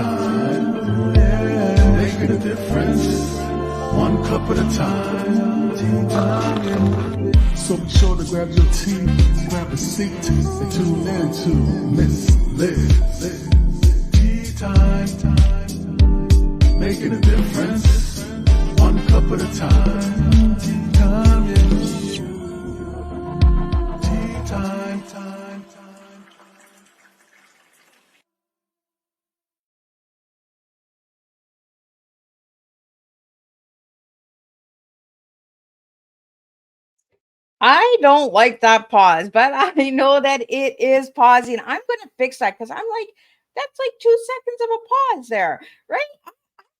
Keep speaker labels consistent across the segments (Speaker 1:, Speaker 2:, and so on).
Speaker 1: time. Yeah, making a difference, one cup at a time. Tea time. So be sure to grab your tea, grab a seat, and tune in to Miss Liz. Tea time, making a difference, one cup at a time. Tea time, yeah. Tea time, time.
Speaker 2: I don't like that pause, but I know that it is pausing. I'm going to fix that because I'm like, that's like 2 seconds of a pause there, right? I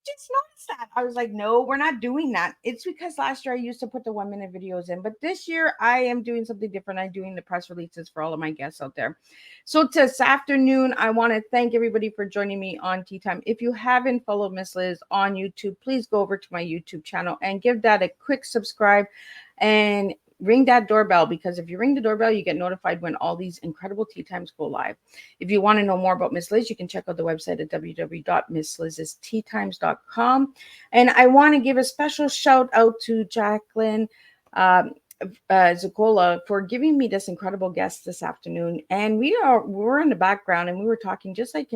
Speaker 2: just noticed that. I was like, no, we're not doing that. It's because last year I used to put the 1 minute videos in, but this year I am doing something different. I'm doing the press releases for all of my guests out there. So this afternoon, I want to thank everybody for joining me on Tea Time. If you haven't followed Miss Liz on YouTube, please go over to my YouTube channel and give that a quick subscribe and ring that doorbell, because if you ring the doorbell, you get notified when all these incredible tea times go live. If you want to know more about Miss Liz, you can check out the website at www.misslizsteatimes.com. And I want to give a special shout out to Jacqueline Zucola for giving me this incredible guest this afternoon. And we're in the background and we were talking just like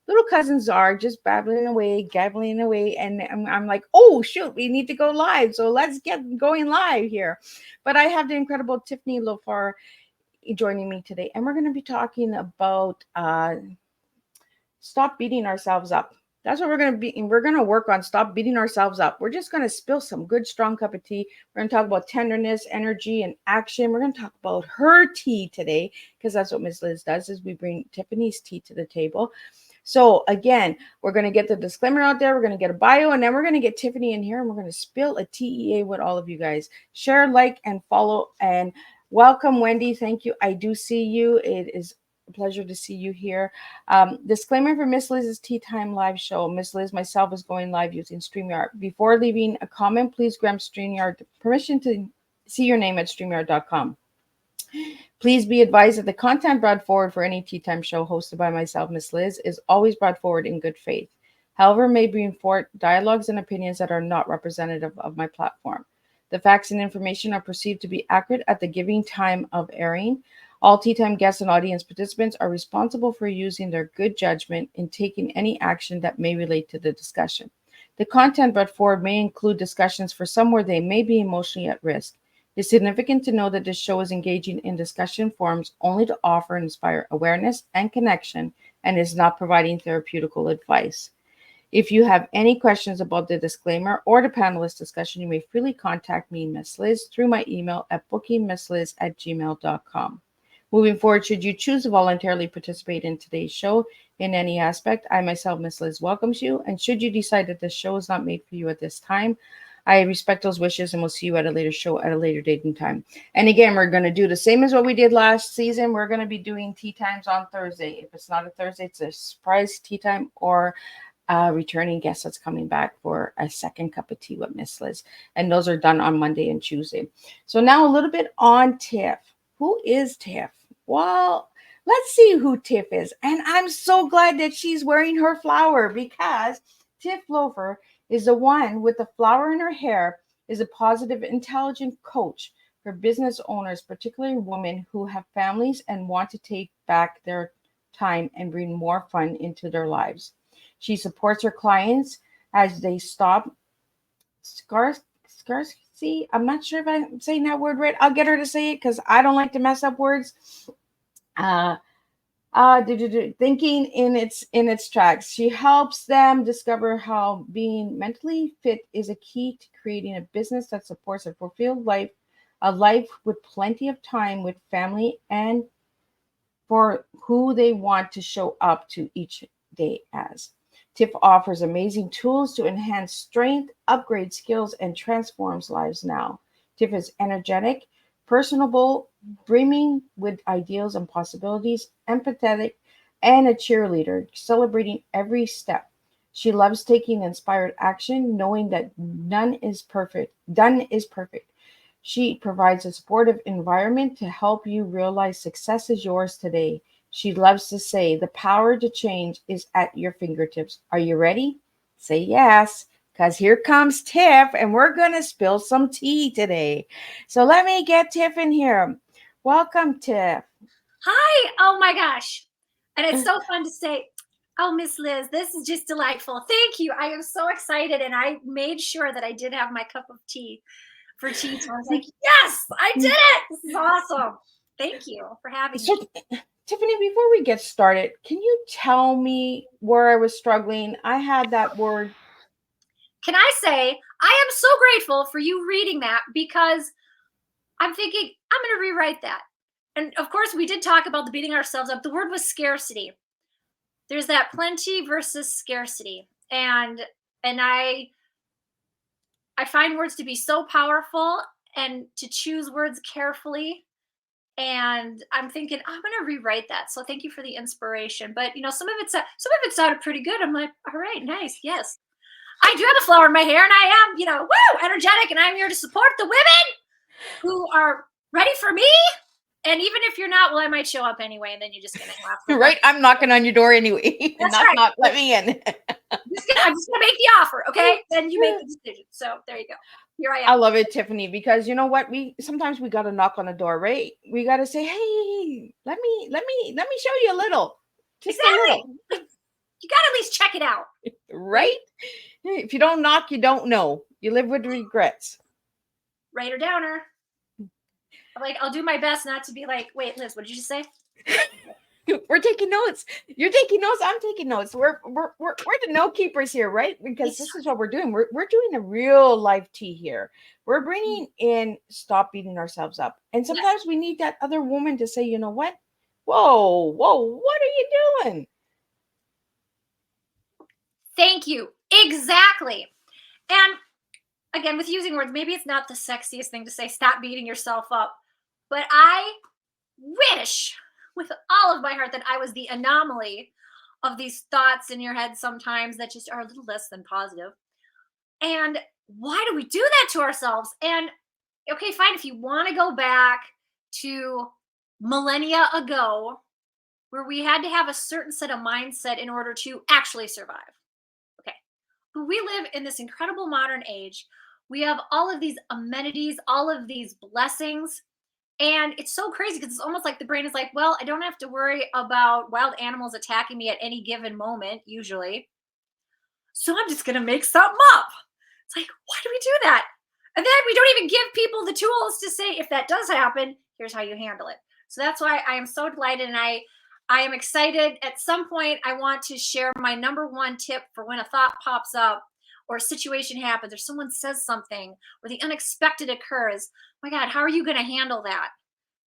Speaker 2: little cousins are, just babbling away, gabbling away. And I'm like, oh, shoot, we need to go live. So let's get going live here. But I have the incredible Tiffany Loeffler joining me today. And we're going to be talking about stop beating ourselves up. That's what we're going to be. And we're going to work on stop beating ourselves up. We're just going to spill some good, strong cup of tea. We're going to talk about tenderness, energy, and action. We're going to talk about her tea today, because that's what Miss Liz does, is we bring Tiffany's tea to the table. So again, we're going to get the disclaimer out there. We're going to get a bio, and then we're going to get Tiffany in here, and we're going to spill a TEA with all of you guys. Share, like, and follow. And welcome, Wendy. Thank you. I do see you. It is a pleasure to see you here. Disclaimer for Miss Liz's Tea Time live show. Miss Liz, myself, is going live using StreamYard. Before leaving a comment, please grant StreamYard permission to see your name at StreamYard.com. Please be advised that the content brought forward for any Tea Time show hosted by myself, Miss Liz, is always brought forward in good faith. However, may bring forth dialogues and opinions that are not representative of my platform. The facts and information are perceived to be accurate at the giving time of airing. All Tea Time guests and audience participants are responsible for using their good judgment in taking any action that may relate to the discussion. The content brought forward may include discussions for some where they may be emotionally at risk. It's significant to know that this show is engaging in discussion forums only to offer and inspire awareness and connection, and is not providing therapeutical advice. If you have any questions about the disclaimer or the panelist discussion, you may freely contact me, Miss Liz, through my email at bookingmissliz@gmail.com. Moving forward, should you choose to voluntarily participate in today's show in any aspect, I myself, Miss Liz, welcomes you. And should you decide that this show is not made for you at this time, I respect those wishes, and we'll see you at a later show at a later date and time. And again, we're going to do the same as what we did last season. We're going to be doing tea times on Thursday. If it's not a Thursday, it's a surprise tea time or a returning guest that's coming back for a second cup of tea with Miss Liz. And those are done on Monday and Tuesday. So now a little bit on Tiff. Who is Tiff? Well, let's see who Tiff is. And I'm so glad that she's wearing her flower, because Tif Loeffler is the one with the flower in her hair, is a positive, intelligent coach for business owners, particularly women who have families and want to take back their time and bring more fun into their lives. She supports her clients as they stop scarcity. I'm not sure if I'm saying that word right. I'll get her to say it because I don't like to mess up words. Thinking in its tracks. She helps them discover how being mentally fit is a key to creating a business that supports a fulfilled life, a life with plenty of time with family and for who they want to show up to each day as. Tiff offers amazing tools to enhance strength, upgrade skills, and transforms lives now. Tiff is energetic, personable, brimming with ideals and possibilities, empathetic, and a cheerleader, celebrating every step. She loves taking inspired action, knowing that none is perfect. She provides a supportive environment to help you realize success is yours today. She loves to say, the power to change is at your fingertips. Are you ready? Say yes, because here comes Tiff, and we're going to spill some tea today. So let me get Tiff in here. Welcome, Tiff.
Speaker 3: Hi. Oh my gosh. And it's so fun to say, oh, Miss Liz, this is just delightful. Thank you. I am so excited. And I made sure that I did have my cup of tea for tea. So I was like, yes, I did it. This is awesome. Thank you for having me.
Speaker 2: Tiffany, before we get started, can you tell me where I was struggling? I had that word.
Speaker 3: Can I say, I am so grateful for you reading that, because I'm thinking, I'm going to rewrite that. And of course, we did talk about the beating ourselves up. The word was scarcity. There's that plenty versus scarcity. And I find words to be so powerful, and to choose words carefully. And I'm thinking, I'm going to rewrite that. So thank you for the inspiration. But some of it sounded pretty good. I'm like, all right, nice. Yes. I do have a flower in my hair, and I am, woo, energetic, and I'm here to support the women who are ready for me. And even if you're not, well, I might show up anyway, and then you're just gonna have
Speaker 2: right. I'm knocking on your door anyway.
Speaker 3: That's right.
Speaker 2: Not let me in.
Speaker 3: I'm just gonna make the offer, okay? Then you make the decision. So there you go. Here I am.
Speaker 2: I love it, Tiffany, because you know what? Sometimes we gotta knock on the door, right? We gotta say, hey, let me show you a little. Just
Speaker 3: exactly.
Speaker 2: A little.
Speaker 3: You gotta at least check it out.
Speaker 2: Right? If you don't knock, you don't know. You live with regrets.
Speaker 3: Right or downer. I'm like, I'll do my best not to be like, wait, Liz, what did you just say?
Speaker 2: We're taking notes. You're taking notes. I'm taking notes. We're the note keepers here, right? Because this is what we're doing. We're doing a real life tea here. We're bringing in stop beating ourselves up. And sometimes we need that other woman to say, you know what? Whoa, what are you doing?
Speaker 3: Thank you. Exactly. And again, with using words, maybe it's not the sexiest thing to say, stop beating yourself up. But I wish with all of my heart that I was the anomaly of these thoughts in your head sometimes that just are a little less than positive. And why do we do that to ourselves? And okay, fine, if you want to go back to millennia ago, where we had to have a certain set of mindset in order to actually survive. Okay. But we live in this incredible modern age. We have all of these amenities, all of these blessings. And it's so crazy because it's almost like the brain is like, well, I don't have to worry about wild animals attacking me at any given moment, usually. So I'm just going to make something up. It's like, why do we do that? And then we don't even give people the tools to say, if that does happen, here's how you handle it. So that's why I am so delighted. And I am excited. At some point, I want to share my number one tip for when a thought pops up, or a situation happens, or someone says something, or the unexpected occurs. My God, how are you going to handle that?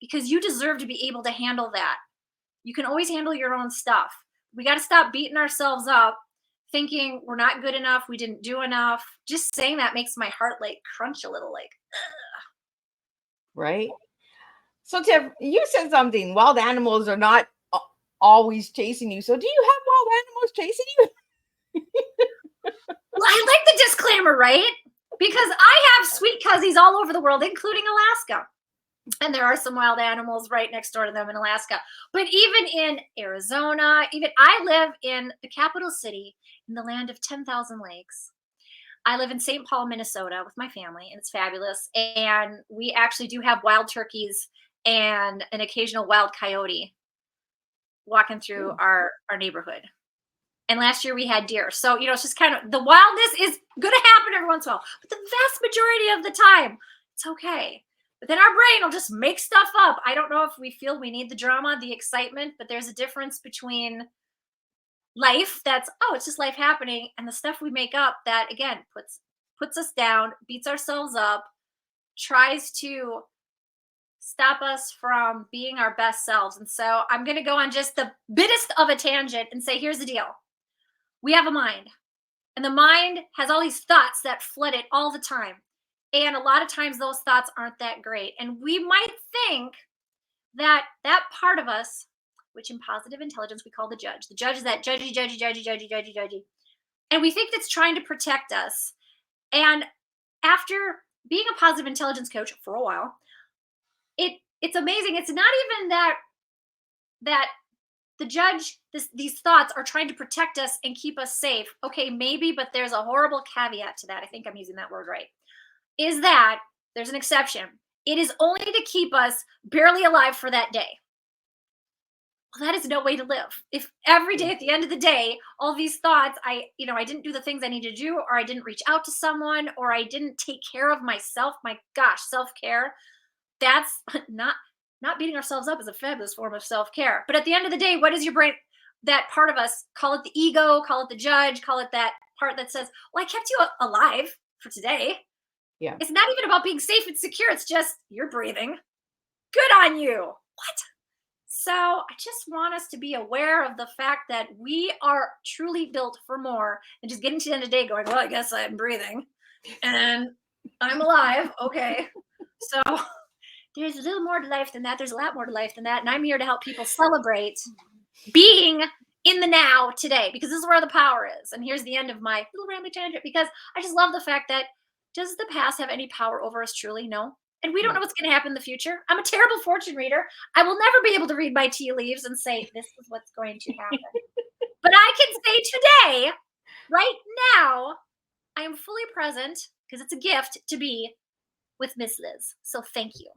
Speaker 3: Because you deserve to be able to handle that. You can always handle your own stuff. We got to stop beating ourselves up, thinking we're not good enough, we didn't do enough. Just saying that makes my heart like crunch a little, like, ugh.
Speaker 2: Right? So, Tiff, you said something. Wild animals are not always chasing you. So do you have wild animals chasing you?
Speaker 3: Well, I like the disclaimer, right? Because I have sweet cousins all over the world, including Alaska. And there are some wild animals right next door to them in Alaska. But even in Arizona, I live in the capital city in the land of 10,000 lakes. I live in St. Paul, Minnesota with my family, and it's fabulous. And we actually do have wild turkeys and an occasional wild coyote walking through our neighborhood. And last year we had deer. So, it's just kind of, the wildness is going to happen every once in a while. But the vast majority of the time, it's okay. But then our brain will just make stuff up. I don't know if we feel we need the drama, the excitement, but there's a difference between life that's, it's just life happening, and the stuff we make up that, again, puts us down, beats ourselves up, tries to stop us from being our best selves. And so I'm going to go on just the biggest of a tangent and say, here's the deal. We have a mind, and the mind has all these thoughts that flood it all the time. And a lot of times those thoughts aren't that great. And we might think that part of us, which in positive intelligence we call the judge is that judgy. And we think that's trying to protect us. And after being a positive intelligence coach for a while, it's amazing. It's not even that the judge, these thoughts are trying to protect us and keep us safe. Okay, maybe, but there's a horrible caveat to that. I think I'm using that word right. Is that there's an exception. It is only to keep us barely alive for that day. Well, that is no way to live. If every day at the end of the day, all these thoughts, I didn't do the things I need to do, or I didn't reach out to someone, or I didn't take care of myself. My gosh, self-care. That's not beating ourselves up is a fabulous form of self-care. But at the end of the day, what is your brain? That part of us, call it the ego, call it the judge, call it that part that says, well, I kept you alive for today.
Speaker 2: Yeah.
Speaker 3: It's not even about being safe and secure. It's just you're breathing. Good on you. What? So I just want us to be aware of the fact that we are truly built for more than just getting to the end of the day going, well, I guess I'm breathing and I'm alive. Okay. So there's a little more to life than that. There's a lot more to life than that. And I'm here to help people celebrate being in the now today, because this is where the power is. And here's the end of my little rambling tangent, because I just love the fact that, does the past have any power over us? Truly? No. And we don't know what's going to happen in the future. I'm a terrible fortune reader. I will never be able to read my tea leaves and say, this is what's going to happen. But I can say today, right now, I am fully present, because it's a gift to be with Miss Liz. So thank you.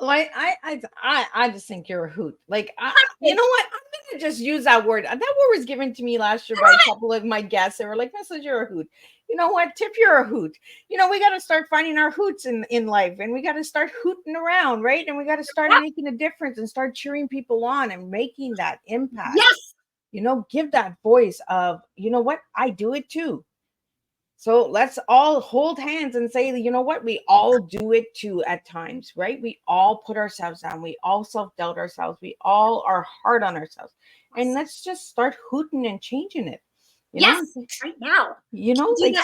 Speaker 2: Like I just think you're a hoot. Like you know what? I'm gonna just use that word. That word was given to me last year by a couple of my guests. They were like, "Mrs. You're a hoot." You know what, Tif? You're a hoot. You know, we got to start finding our hoots in life, and we got to start hooting around, right? And we got to start making a difference and start cheering people on and making that impact.
Speaker 3: Yes.
Speaker 2: You know, give that voice of, you know what? I do it too. So let's all hold hands and say, you know what? We all do it too at times, right? We all put ourselves down. We all self-doubt ourselves. We all are hard on ourselves. And let's just start hooting and changing it. You know?
Speaker 3: Right now.
Speaker 2: You know, like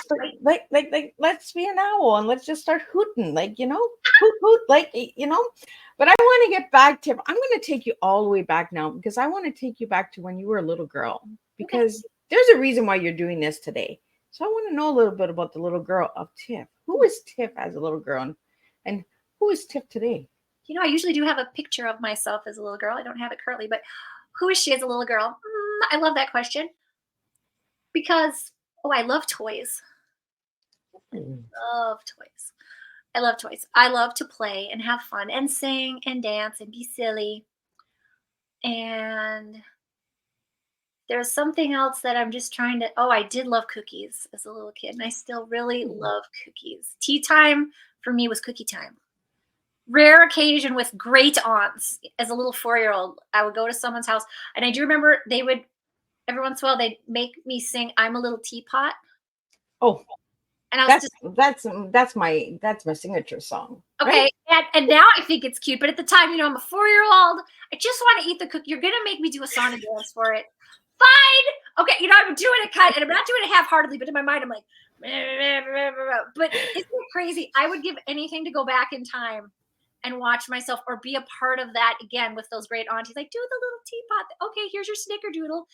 Speaker 2: let's be an owl and let's just start hooting, like, you know, hoot, like, you know. But I want to get back to, I'm going to take you all the way back now, because I want to take you back to when you were a little girl, because there's a reason why you're doing this today. So I want to know a little bit about the little girl of Tif. Who is Tif as a little girl, and who is Tif today?
Speaker 3: You know, I usually do have a picture of myself as a little girl. I don't have it currently, but who is she as a little girl? I love that question, because, I love toys. I love toys. I love toys. I love to play and have fun and sing and dance and be silly. And there's something else that I'm just trying to, I did love cookies as a little kid, and I still really love cookies. Tea time for me was cookie time. Rare occasion with great aunts. As a little 4-year-old, I would go to someone's house, and I do remember they would, every once in a while, they'd make me sing "I'm a Little Teapot."
Speaker 2: Oh,
Speaker 3: and I was
Speaker 2: that's my signature song.
Speaker 3: Okay, right? and now I think it's cute, but at the time, you know, I'm a 4-year-old. I just want to eat the cookie. You're gonna make me do a song and dance for it. Fine. Okay, you know, I'm doing it and I'm not doing it half-heartedly, but in my mind, I'm like, but isn't it crazy? I would give anything to go back in time and watch myself, or be a part of that again with those great aunties. Like, do the little teapot. Okay, here's your snickerdoodle.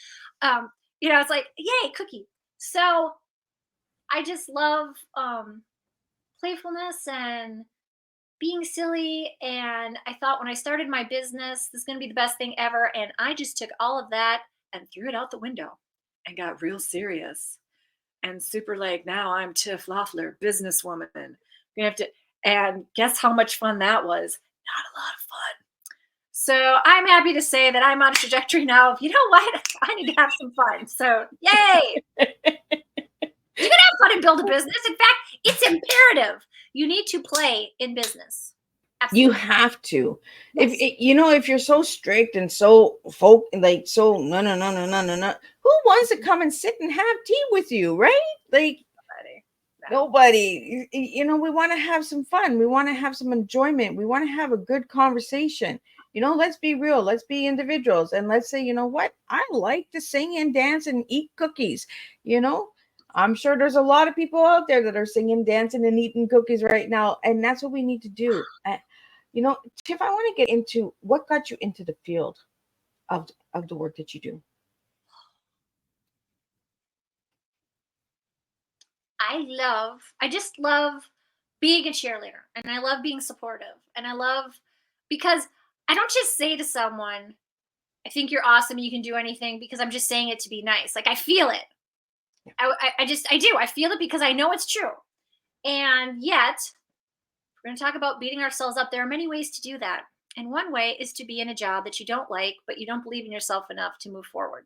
Speaker 3: You know, it's like, yay, cookie. So I just love playfulness and being silly. And I thought, when I started my business, this is going to be the best thing ever. And I just took all of that and threw it out the window and got real serious and super, like, now I'm Tif Loeffler, businesswoman. We have to, and guess how much fun that was? Not a lot of fun. So I'm happy to say that I'm on a trajectory now of, you know what? I need to have some fun. So yay. You can have fun and build a business. In fact, it's imperative. You need to play in business. Absolutely.
Speaker 2: You have to.
Speaker 3: Yes.
Speaker 2: If you're so strict and so no, who wants to come and sit and have tea with you, right? Like, nobody. You know, we want to have some fun. We want to have some enjoyment. We want to have a good conversation. You know, let's be real. Let's be individuals, and let's say, you know what? I like to sing and dance and eat cookies. You know, I'm sure there's a lot of people out there that are singing, dancing, and eating cookies right now, and that's what we need to do. You know, Tif, I want to get into what got you into the field of the work that you do.
Speaker 3: I just love being a cheerleader, and I love being supportive, and I love, because I don't just say to someone, I think you're awesome. You can do anything, because I'm just saying it to be nice. Like, I feel it. I do. I feel it because I know it's true. And yet, we're going to talk about beating ourselves up. There are many ways to do that. And one way is to be in a job that you don't like, but you don't believe in yourself enough to move forward.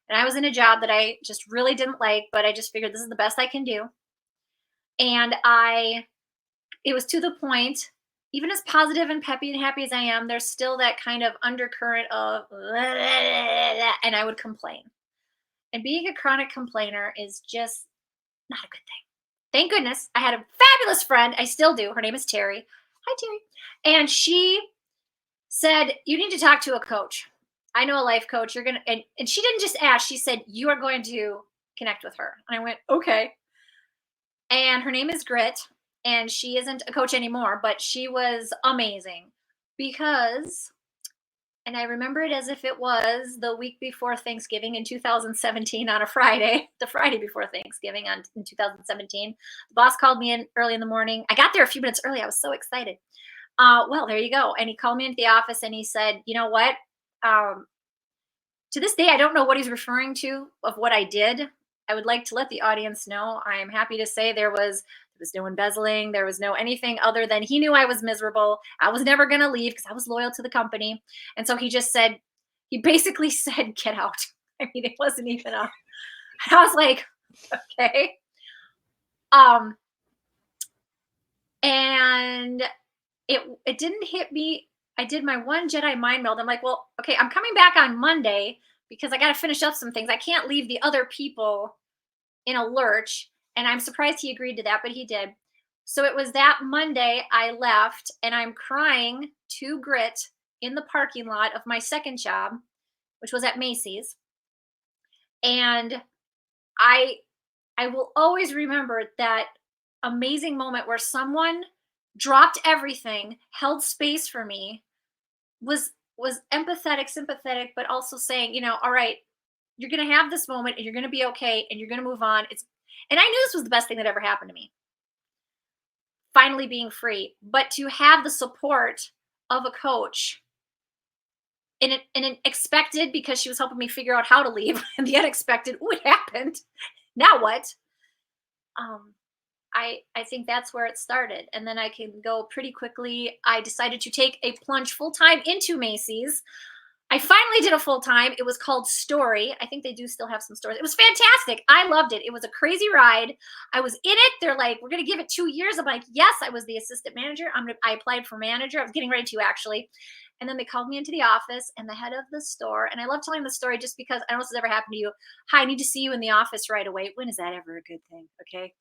Speaker 3: And I was in a job that I just really didn't like, but I just figured this is the best I can do. And it was to the point, even as positive and peppy and happy as I am, there's still that kind of undercurrent of, and I would complain. And being a chronic complainer is just not a good thing. Thank goodness I had a fabulous friend. I still do. Her name is Terry. Hi, Terry. And she said, you need to talk to a coach. I know a life coach. You're going to, and she didn't just ask, she said, you are going to connect with her. And I went, okay. And her name is Grit. And she isn't a coach anymore, but she was amazing because, and I remember it as if it was the week before Thanksgiving in 2017 on a Friday, the Friday before Thanksgiving in 2017. The boss called me in early in the morning. I got there a few minutes early. I was so excited. Well, there you go. And he called me into the office and he said, you know what? To this day, I don't know what he's referring to of what I did. I would like to let the audience know. I am happy to say there was no embezzling. There was no anything other than he knew I was miserable. I was never going to leave because I was loyal to the company. And so he just said, he basically said, get out. I mean, it wasn't even a, I was like, okay. And it didn't hit me. I did my one Jedi mind meld. I'm like, well, okay, I'm coming back on Monday because I got to finish up some things. I can't leave the other people in a lurch. And I'm surprised he agreed to that, but he did. So it was that Monday I left and I'm crying to Grit in the parking lot of my second job, which was at Macy's. And I will always remember that amazing moment where someone dropped everything, held space for me, was empathetic, sympathetic, but also saying, you know, all right, you're going to have this moment and you're going to be okay and you're going to move on. And I knew this was the best thing that ever happened to me. Finally being free, but to have the support of a coach and it expected, because she was helping me figure out how to leave, and the unexpected, oh, it happened. Now what? I think that's where it started. And then I can go pretty quickly. I decided to take a plunge full-time into Macy's. I finally did a full-time. It was called Story. I think they do still have some stores. It was fantastic. I loved it. It was a crazy ride. I was in it. They're like, we're going to give it 2 years. I'm like, yes, I was the assistant manager. I applied for manager. I was getting ready to, actually. And then they called me into the office, and the head of the store, and I love telling the story just because I don't know if this has ever happened to you. Hi, I need to see you in the office right away. When is that ever a good thing? Okay.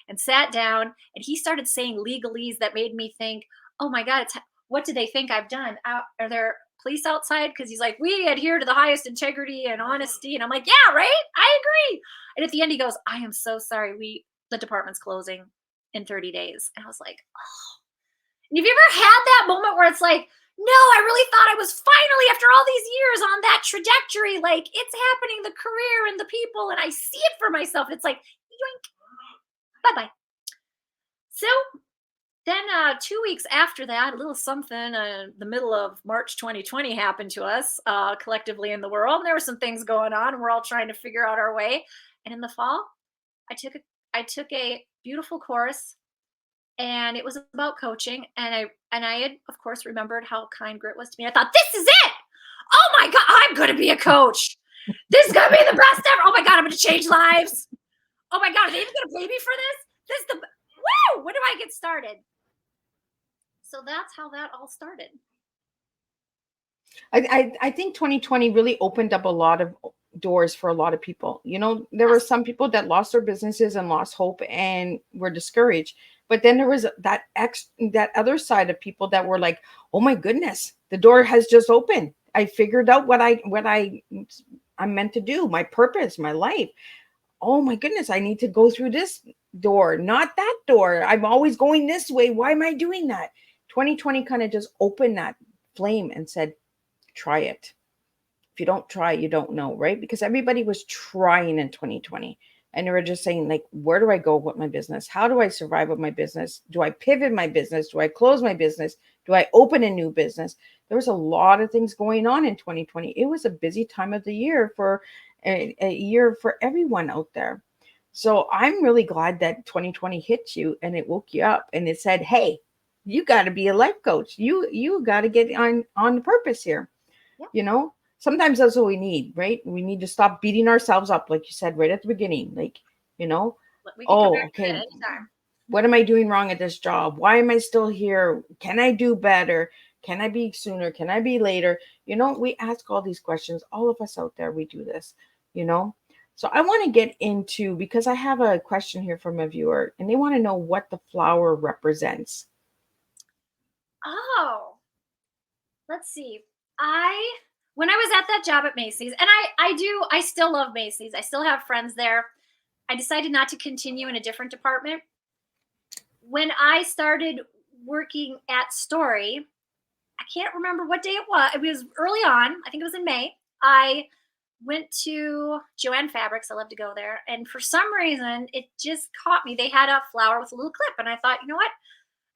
Speaker 3: And sat down, and he started saying legalese that made me think, oh my God, what do they think I've done? Are there police outside? Because he's like, we adhere to the highest integrity and honesty. And I'm like, yeah, right? I agree. And at the end, he goes, I am so sorry. The department's closing in 30 days. And I was like, oh. And have you ever had that moment where it's like, no, I really thought I was finally, after all these years, on that trajectory, like it's happening, the career and the people, and I see it for myself. It's like, yoink. Bye-bye. So then 2 weeks after that, a little something, the middle of March 2020 happened to us collectively in the world. And there were some things going on, and we're all trying to figure out our way. And in the fall, I took a beautiful course, and it was about coaching. And I had, of course, remembered how kind Grit was to me. I thought, this is it. Oh my God, I'm going to be a coach. This is going to be the best ever. Oh my God, I'm going to change lives. Oh my God, are they even going to pay me for this? This is the, woo! When do I get started? So that's how that all started.
Speaker 2: I think 2020 really opened up a lot of doors for a lot of people. You know, there were some people that lost their businesses and lost hope and were discouraged. But then there was that other side of people that were like, oh my goodness, the door has just opened. I figured out what I'm meant to do, my purpose, my life. Oh my goodness, I need to go through this door, not that door. I'm always going this way. Why am I doing that? 2020 kind of just opened that flame and said, try it. If you don't try, you don't know, right? Because everybody was trying in 2020. And they were just saying, like, where do I go with my business? How do I survive with my business? Do I pivot my business? Do I close my business? Do I open a new business? There was a lot of things going on in 2020. It was a busy time of the year for a year for everyone out there. So I'm really glad that 2020 hit you and it woke you up and it said, hey, you got to be a life coach. You got to get on the purpose here.
Speaker 3: Yep.
Speaker 2: You know, sometimes that's what we need, right? We need to stop beating ourselves up, like you said right at the beginning. Like,
Speaker 3: We can come
Speaker 2: oh,
Speaker 3: back to that
Speaker 2: okay,
Speaker 3: anytime.
Speaker 2: what am I doing wrong at this job? Why am I still here? Can I do better? Can I be sooner? Can I be later? We ask all these questions. All of us out there, we do this, you know? So I want to get into, because I have a question here from a viewer and they want to know what the flower represents.
Speaker 3: Oh, let's see. When I was at that job at Macy's, and I still love Macy's. I still have friends there. I decided not to continue in a different department. When I started working at Story, I can't remember what day it was. It was early on. I think it was in May. I went to Joanne Fabrics. I love to go there. And for some reason, it just caught me. They had a flower with a little clip. And I thought, you know what?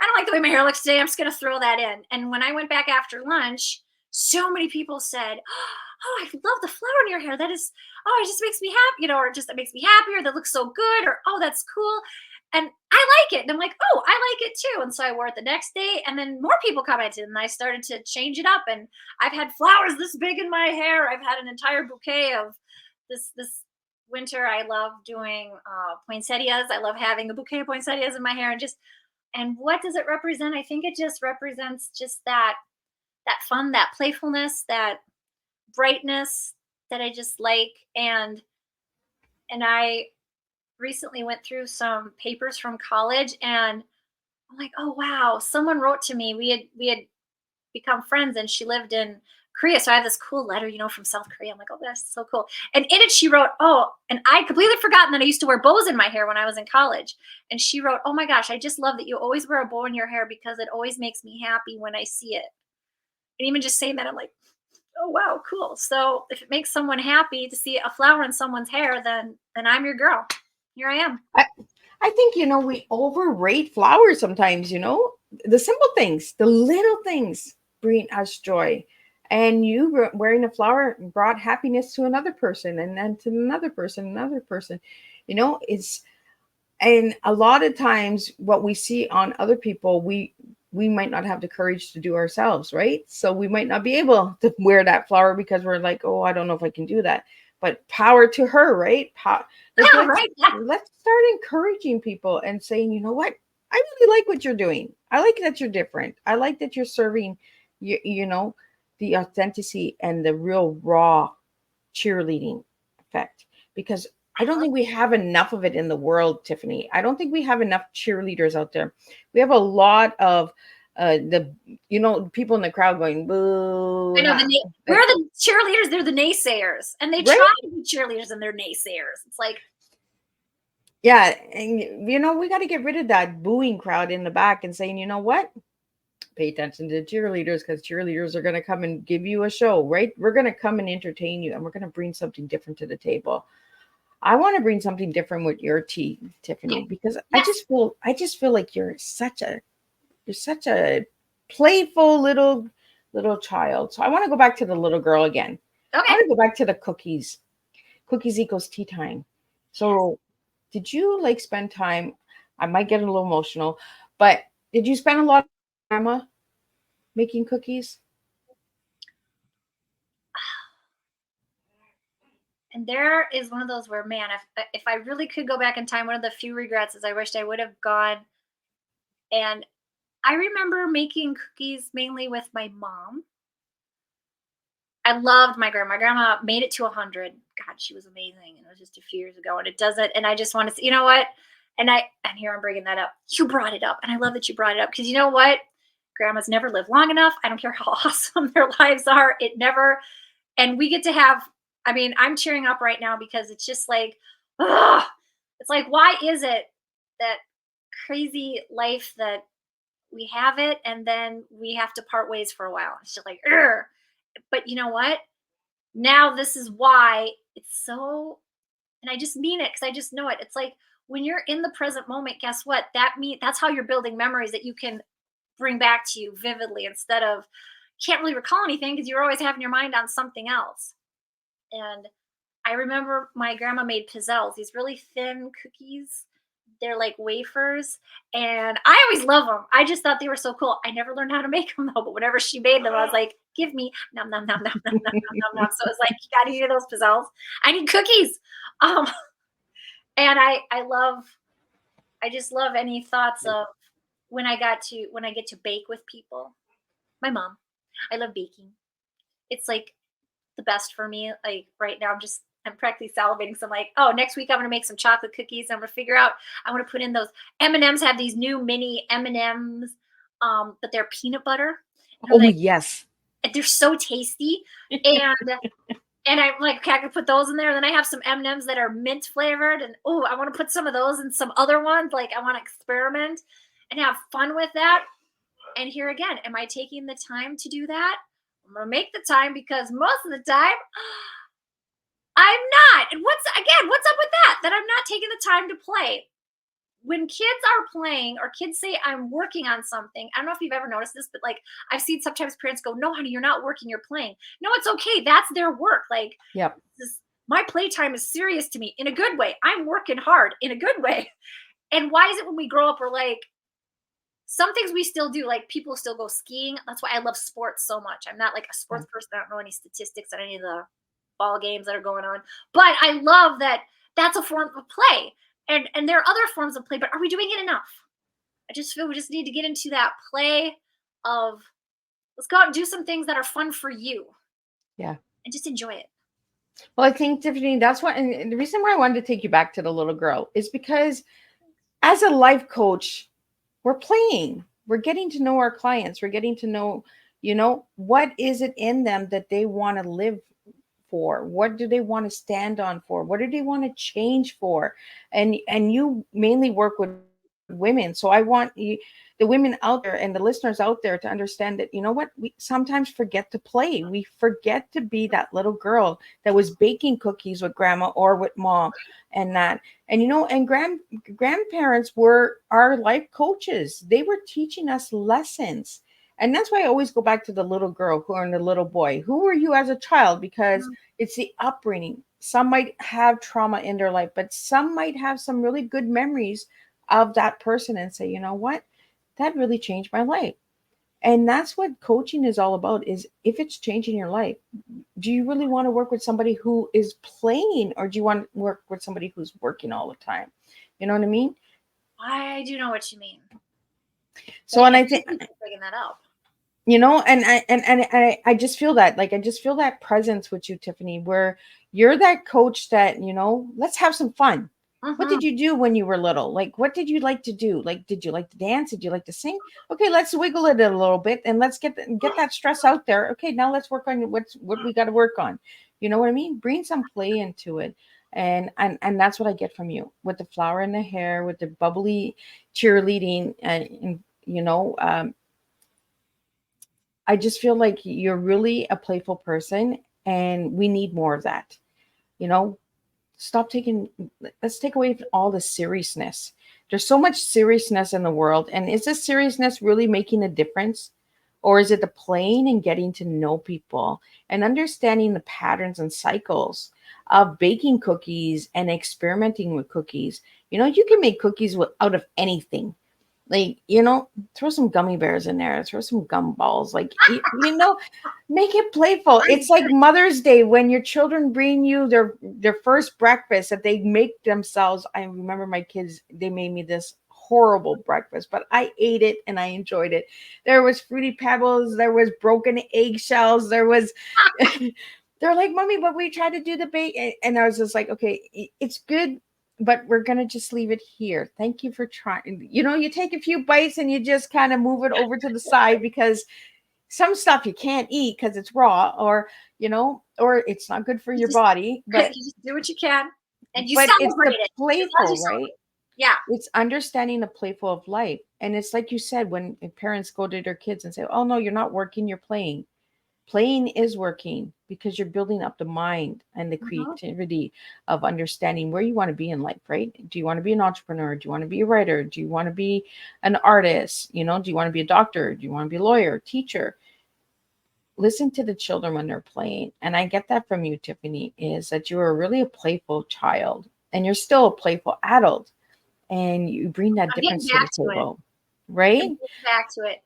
Speaker 3: I don't like the way my hair looks today. I'm just going to throw that in. And when I went back after lunch, so many people said, oh, I love the flower in your hair. That is, oh, it just makes me happy, or just it makes me happier. That looks so good. Or, oh, that's cool. And I like it. And I'm like, oh, I like it too. And so I wore it the next day. And then more people commented and I started to change it up. And I've had flowers this big in my hair. I've had an entire bouquet of this winter. I love doing poinsettias. I love having a bouquet of poinsettias in my hair. And what does it represent? I think it just represents just that fun, that playfulness, that brightness that I just like. And I recently went through some papers from college and I'm like, oh wow, someone wrote to me. We had become friends and she lived in Korea. So I have this cool letter, from South Korea. I'm like, oh, that's so cool. And in it she wrote, oh, and I completely forgotten that I used to wear bows in my hair when I was in college. And she wrote, oh my gosh, I just love that you always wear a bow in your hair because it always makes me happy when I see it. And even just saying that, I'm like, oh wow, cool. So if it makes someone happy to see a flower in someone's hair, then I'm your girl. Here I am.
Speaker 2: I think, we overrate flowers sometimes, the simple things, the little things bring us joy. And you wearing a flower brought happiness to another person and then to another person. And a lot of times what we see on other people, we might not have the courage to do ourselves, right? So we might not be able to wear that flower because we're like, oh, I don't know if I can do that. But power to her, right? Let's start encouraging people and saying, you know what? I really like what you're doing. I like that you're different. I like that you're serving, the authenticity and the real raw cheerleading effect. Because I don't think we have enough of it in the world, Tiffany. I don't think we have enough cheerleaders out there. We have a lot of people in the crowd going, boo.
Speaker 3: I know we're the cheerleaders. They're the naysayers, and they try to be cheerleaders, and they're naysayers. It's like,
Speaker 2: yeah, and we got to get rid of that booing crowd in the back and saying, you know what? Pay attention to cheerleaders because cheerleaders are going to come and give you a show, right? We're going to come and entertain you, and we're going to bring something different to the table. I want to bring something different with your tea, Tiffany, because I just feel like you're such a playful little child. So I want to go back to the little girl again.
Speaker 3: okay.
Speaker 2: I want to go back to the cookies. Cookies equals tea time. So did you spend time? I might get a little emotional, but did you spend a lot of time, Grandma, making cookies?
Speaker 3: And there is one of those where, man, if I really could go back in time, one of the few regrets is I wished I would have gone. And I remember making cookies mainly with my mom. I loved my grandma. My grandma made it to 100. God, she was amazing. And it was just a few years ago. And it doesn't. And I just want to say, you know what? And here I'm bringing that up. You brought it up. And I love that you brought it up. Because you know what? Grandmas never live long enough. I don't care how awesome their lives are. It never. And we get to have, I'm cheering up right now because it's just like, ugh. It's like, why is it that crazy life that we have it and then we have to part ways for a while? It's just like, ugh. But you know what? Now this is why it's so And I just mean it because I just know it. It's like when you're in the present moment, guess what? That's how you're building memories that you can bring back to you vividly instead of can't really recall anything because you're always having your mind on something else. And I remember my grandma made pizzelles, these really thin cookies. They're like wafers, and I always love them. I just thought they were so cool. I never learned how to make them though, but whenever she made them, I was like, "Give me nom nom nom nom nom nom nom nom nom." So it's like, you got to eat those pizzelles. I need cookies. Um, and I just love any thoughts of when I get to bake with people. My mom, I love baking. It's like the best for me. Like right now, I'm practically salivating. So I'm like, oh, next week I'm gonna make some chocolate cookies. I'm gonna figure out. I want to put in those M&Ms. Have these new mini M&Ms, but they're peanut butter. And I'm
Speaker 2: Oh
Speaker 3: like,
Speaker 2: yes.
Speaker 3: they're so tasty. And I'm like, okay, I can put those in there. And then I have some M&Ms that are mint flavored. And oh, I want to put some of those in some other ones. Like I want to experiment and have fun with that. And here again, am I taking the time to do that? I'm gonna make the time because most of the time I'm not. And what's up with that? That I'm not taking the time to play. When kids are playing or kids say I'm working on something, I don't know if you've ever noticed this, but like I've seen sometimes parents go, "No, honey, you're not working, you're playing." No, it's okay. That's their work. Like
Speaker 2: Yep.
Speaker 3: my playtime is serious to me in a good way. I'm working hard in a good way. And why is it when we grow up, we're like, some things we still do, like people still go skiing. That's why I love sports so much. I'm not like a sports person. I don't know any statistics on any of the ball games that are going on, but I love that that's a form of play. And there are other forms of play, but are we doing it enough? I just feel we just need to get into that play of let's go out and do some things that are fun for you.
Speaker 2: Yeah.
Speaker 3: And just enjoy it.
Speaker 2: Well, I think, Tiffany, that's what, and the reason why I wanted to take you back to the little girl is because as a life coach, we're playing. We're getting to know our clients. We're getting to know, what is it in them that they want to live for? What do they want to stand on for? What do they want to change for? And you mainly work with women. So I want you, the women out there and the listeners out there, to understand that, we sometimes forget to play. We forget to be that little girl that was baking cookies with grandma or with mom and that. And, and grandparents were our life coaches. They were teaching us lessons. And that's why I always go back to the little girl and the little boy. Who were you as a child? Because it's the upbringing. Some might have trauma in their life, but some might have some really good memories of that person and say, you know what, that really changed my life. And that's what coaching is all about, is if it's changing your life, do you really want to work with somebody who is playing, or do you want to work with somebody who's working all the time? You know what I mean?
Speaker 3: I do know what you mean.
Speaker 2: So, and I think
Speaker 3: bringing that up.
Speaker 2: And I just feel that, like, I just feel that presence with you, Tiffany, where you're that coach that, let's have some fun. What did you do when you were little? Like, what did you like to do? Like, did you like to dance? Did you like to sing? Okay, let's wiggle it a little bit and let's get that stress out there. Okay, now let's work on what we got to work on. You know what I mean? Bring some play into it. And that's what I get from you, with the flower in the hair, with the bubbly cheerleading, and I just feel like you're really a playful person, and we need more of that. Let's take away all the seriousness. There's so much seriousness in the world. And is this seriousness really making a difference? Or is it the playing and getting to know people and understanding the patterns and cycles of baking cookies and experimenting with cookies? You can make cookies out of anything. Like, throw some gummy bears in there, throw some gumballs, like, make it playful. It's like Mother's Day when your children bring you their first breakfast that they make themselves. I remember my kids, they made me this horrible breakfast, but I ate it and I enjoyed it. There was Fruity Pebbles, there was broken eggshells, there was they're like, "Mommy, but we tried to do the bake," and I was just like, okay, it's good, but we're going to just leave it here. Thank you for trying. You take a few bites and you just kind of move it over to the side, because some stuff you can't eat because it's raw, or it's not good for your body. But
Speaker 3: you just do what you can, and you
Speaker 2: it's
Speaker 3: celebrate
Speaker 2: the
Speaker 3: it.
Speaker 2: playful, right?
Speaker 3: Yeah.
Speaker 2: It's understanding the playful of life. And it's like you said, when parents go to their kids and say, "Oh no, you're not working, you're playing." playing is working because you're building up the mind and the creativity of understanding where you want to be in life, right? Do you want to be an entrepreneur? Do you want to be a writer? Do you want to be an artist? Do you want to be a doctor? Do you want to be a lawyer, teacher? Listen to the children when they're playing. And I get that from you, Tiffany, is that you are really a playful child and you're still a playful adult and you bring that difference to the table, right?
Speaker 3: Back to it.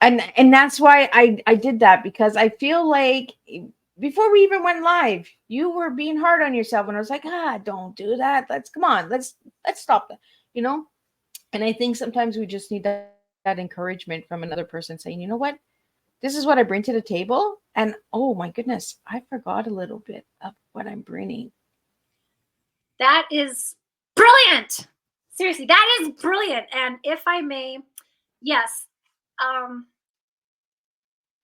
Speaker 2: And that's why I did that, because I feel like before we even went live, you were being hard on yourself, and I was like, don't do that. Let's stop that, And I think sometimes we just need that encouragement from another person saying, you know what, this is what I bring to the table, and oh my goodness, I forgot a little bit of what I'm bringing.
Speaker 3: That is brilliant. Seriously, that is brilliant. And if I may, yes.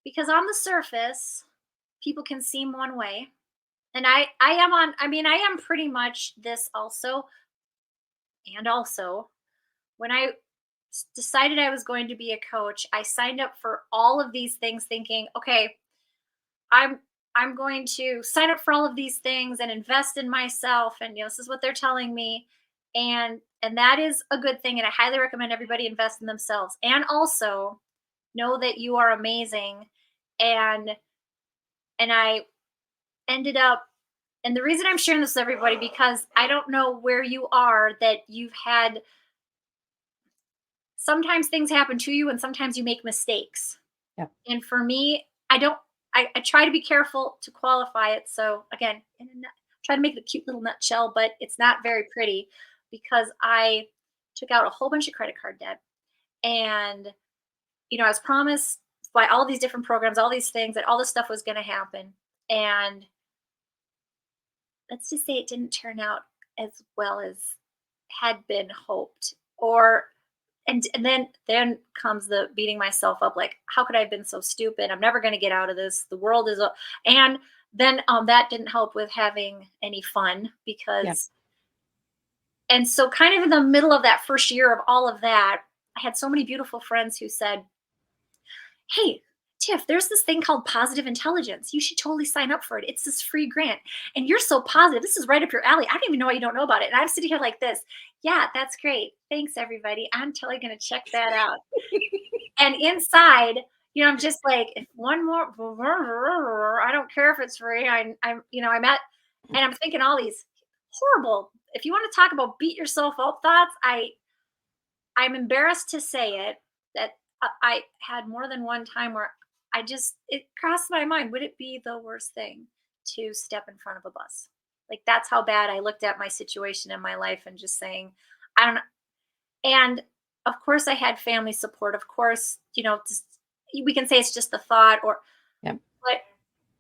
Speaker 3: Because on the surface, people can seem one way. And I am pretty much this also. And also, when I decided I was going to be a coach, I signed up for all of these things thinking, okay, I'm going to sign up for all of these things and invest in myself. And, this is what they're telling me. And that is a good thing. And I highly recommend everybody invest in themselves. And also know that you are amazing. And I ended up, and the reason I'm sharing this with everybody, because I don't know where you are, that you've had, sometimes things happen to you and sometimes you make mistakes.
Speaker 2: Yeah.
Speaker 3: And for me, I try to be careful to qualify it. So again, try to make it a cute little nutshell, but it's not very pretty, because I took out a whole bunch of credit card debt. And, I was promised by all these different programs, all these things, that all this stuff was going to happen. And let's just say it didn't turn out as well as had been hoped. And then comes the beating myself up, like, how could I have been so stupid? I'm never going to get out of this. The world is, and then that didn't help with having any fun, because, and so kind of in the middle of that first year of all of that, I had so many beautiful friends who said, hey, Tiff, there's this thing called positive intelligence. You should totally sign up for it. It's this free grant. And you're so positive. This is right up your alley. I don't even know why you don't know about it. And I'm sitting here like this. Yeah, that's great. Thanks, everybody. I'm totally going to check that out. And inside, I'm just like, if one more, I don't care if it's free. I'm at, and I'm thinking all these horrible, if you want to talk about beat yourself up thoughts, I'm embarrassed to say it, that I had more than one time where it crossed my mind, would it be the worst thing to step in front of a bus? Like, that's how bad I looked at my situation in my life, and just saying, I don't know. And of course I had family support. Of course, we can say it's just the thought, but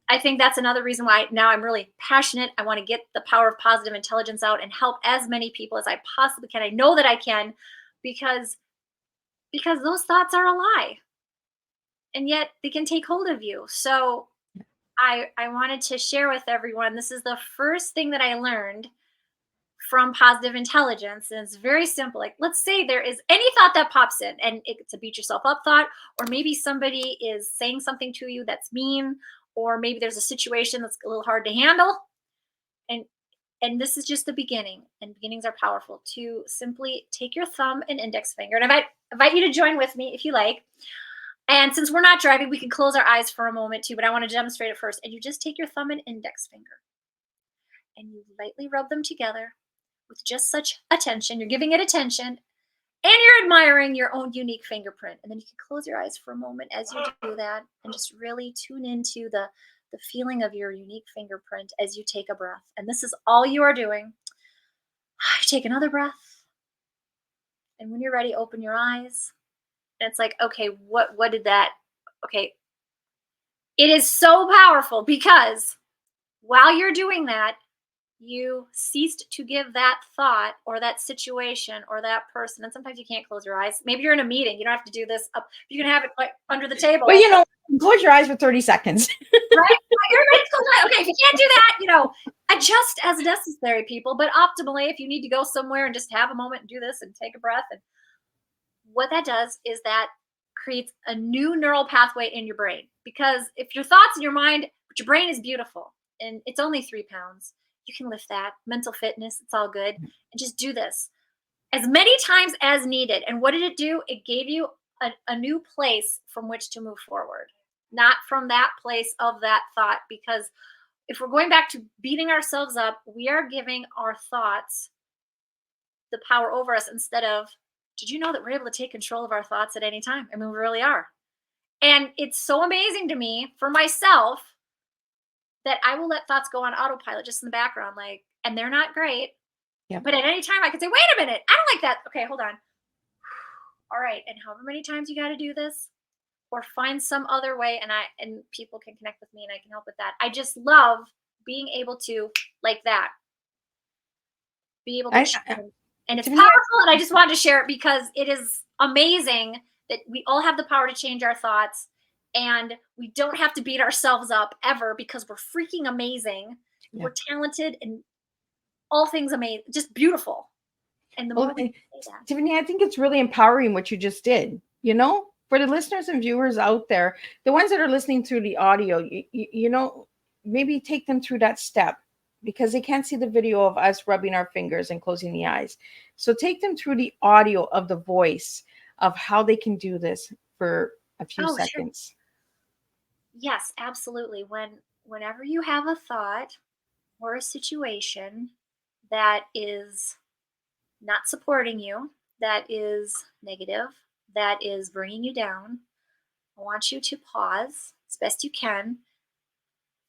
Speaker 3: I think that's another reason why now I'm really passionate. I want to get the power of positive intelligence out and help as many people as I possibly can. I know that I can, because those thoughts are a lie, and yet they can take hold of you. So I wanted to share with everyone, this is the first thing that I learned from positive intelligence. And it's very simple. Like, let's say there is any thought that pops in, and it's a beat yourself up thought, or maybe somebody is saying something to you that's mean, or maybe there's a situation that's a little hard to handle. And this is just the beginning, and beginnings are powerful. To simply take your thumb and index finger, and I invite you to join with me if you like. And since we're not driving, we can close our eyes for a moment too, but I want to demonstrate it first. And you just take your thumb and index finger, and you lightly rub them together with just such attention. You're giving it attention, and you're admiring your own unique fingerprint. And then you can close your eyes for a moment as you do that, and just really tune into the feeling of your unique fingerprint as you take a breath. And this is all you are doing. You take another breath, and when you're ready, open your eyes. And it's like, okay, what did that, okay. It is so powerful, because while you're doing that, you ceased to give that thought or that situation or that person. And sometimes you can't close your eyes. Maybe you're in a meeting. You don't have to do this up. You can have it like under the table.
Speaker 2: But close your eyes for 30 seconds.
Speaker 3: Right? You're right. Okay, if you can't do that, adjust as necessary, people. But optimally, if you need to go somewhere and just have a moment and do this and take a breath. And what that does is that creates a new neural pathway in your brain. Because if your thoughts in your mind, but your brain is beautiful and it's only 3 pounds, you can lift that. Mental fitness, it's all good. And just do this as many times as needed. And what did it do? It gave you a new place from which to move forward, not from that place of that thought. Because if we're going back to beating ourselves up, we are giving our thoughts the power over us instead of, did you know that we're able to take control of our thoughts at any time? I mean, we really are. And it's so amazing to me for myself that I will let thoughts go on autopilot just in the background, like, and they're not great.
Speaker 2: Yeah.
Speaker 3: But at any time I could say, wait a minute, I don't like that. Okay, hold on. All right. And however many times you got to do this, or find some other way, and people can connect with me and I can help with that. I just love being able to, like that, be able to and it's powerful, and I just wanted to share it because it is amazing that we all have the power to change our thoughts, and we don't have to beat ourselves up ever because we're freaking amazing. Yeah. We're talented and all things amazing, just beautiful. And the more we say that,
Speaker 2: Tiffany, I think it's really empowering what you just did, you know, for the listeners and viewers out there, the ones that are listening through the audio, you know, maybe take them through that step, because they can't see the video of us rubbing our fingers and closing the eyes. So take them through the audio of the voice of how they can do this for a few seconds.
Speaker 3: Sure. Yes, absolutely. Whenever you have a thought or a situation that is not supporting you, that is negative, that is bringing you down, I want you to pause as best you can.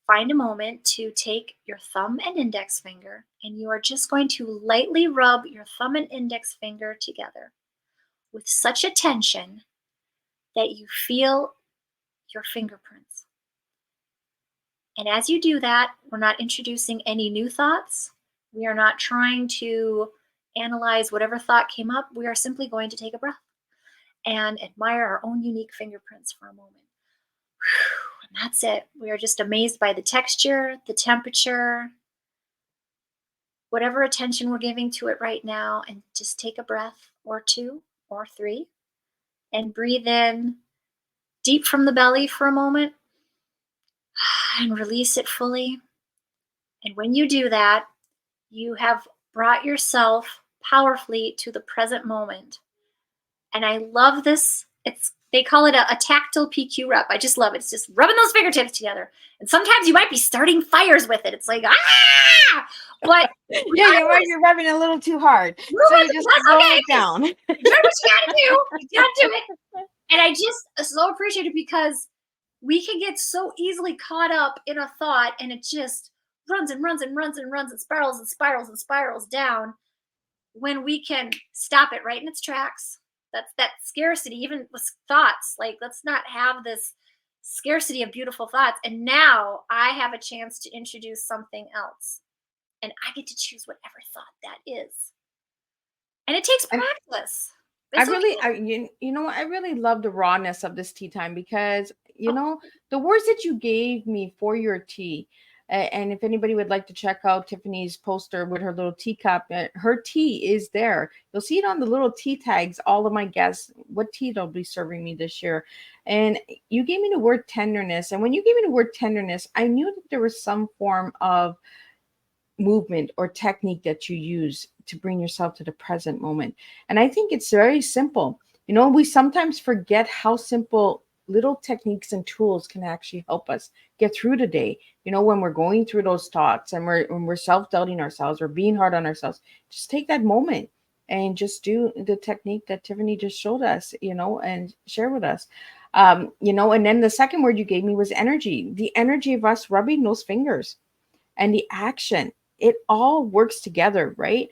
Speaker 3: Find a moment to take your thumb and index finger, and you are just going to lightly rub your thumb and index finger together with such a tension that you feel your fingerprints. And as you do that, we're not introducing any new thoughts. We are not trying to analyze whatever thought came up. We are simply going to take a breath and admire our own unique fingerprints for a moment. And that's it. We are just amazed by the texture, the temperature, whatever attention we're giving to it right now. And just take a breath or 2 or 3 and breathe in deep from the belly for a moment and release it fully. And when you do that, you have brought yourself powerfully to the present moment. And I love this. They call it a tactile PQ rep. I just love it. It's just rubbing those fingertips together. And sometimes you might be starting fires with it. It's like, but
Speaker 2: yeah, you're rubbing a little too hard. So you just slow it down.
Speaker 3: You do what you gotta do. You gotta do it. And I just so appreciate it because we can get so easily caught up in a thought, and it just runs and runs and runs and runs and spirals and spirals and spirals down, when we can stop it right in its tracks. That's that scarcity, even with thoughts. Like, let's not have this scarcity of beautiful thoughts. And now I have a chance to introduce something else. And I get to choose whatever thought that is. And it takes practice.
Speaker 2: I really love the rawness of this tea time, because, you know, the words that you gave me for your tea, and if anybody would like to check out Tiffany's poster with her little teacup, her tea is there. You'll see it on the little tea tags, all of my guests, what tea they'll be serving me this year. And you gave me the word tenderness. And when you gave me the word tenderness, I knew that there was some form of movement or technique that you use to bring yourself to the present moment. And I think it's very simple. You know, we sometimes forget how simple little techniques and tools can actually help us get through the day. You know, when we're going through those thoughts and when we're self-doubting ourselves or being hard on ourselves, just take that moment and just do the technique that Tiffany just showed us, you know, and share with us. You know, and then the second word you gave me was energy, the energy of us rubbing those fingers and the action. It all works together, right?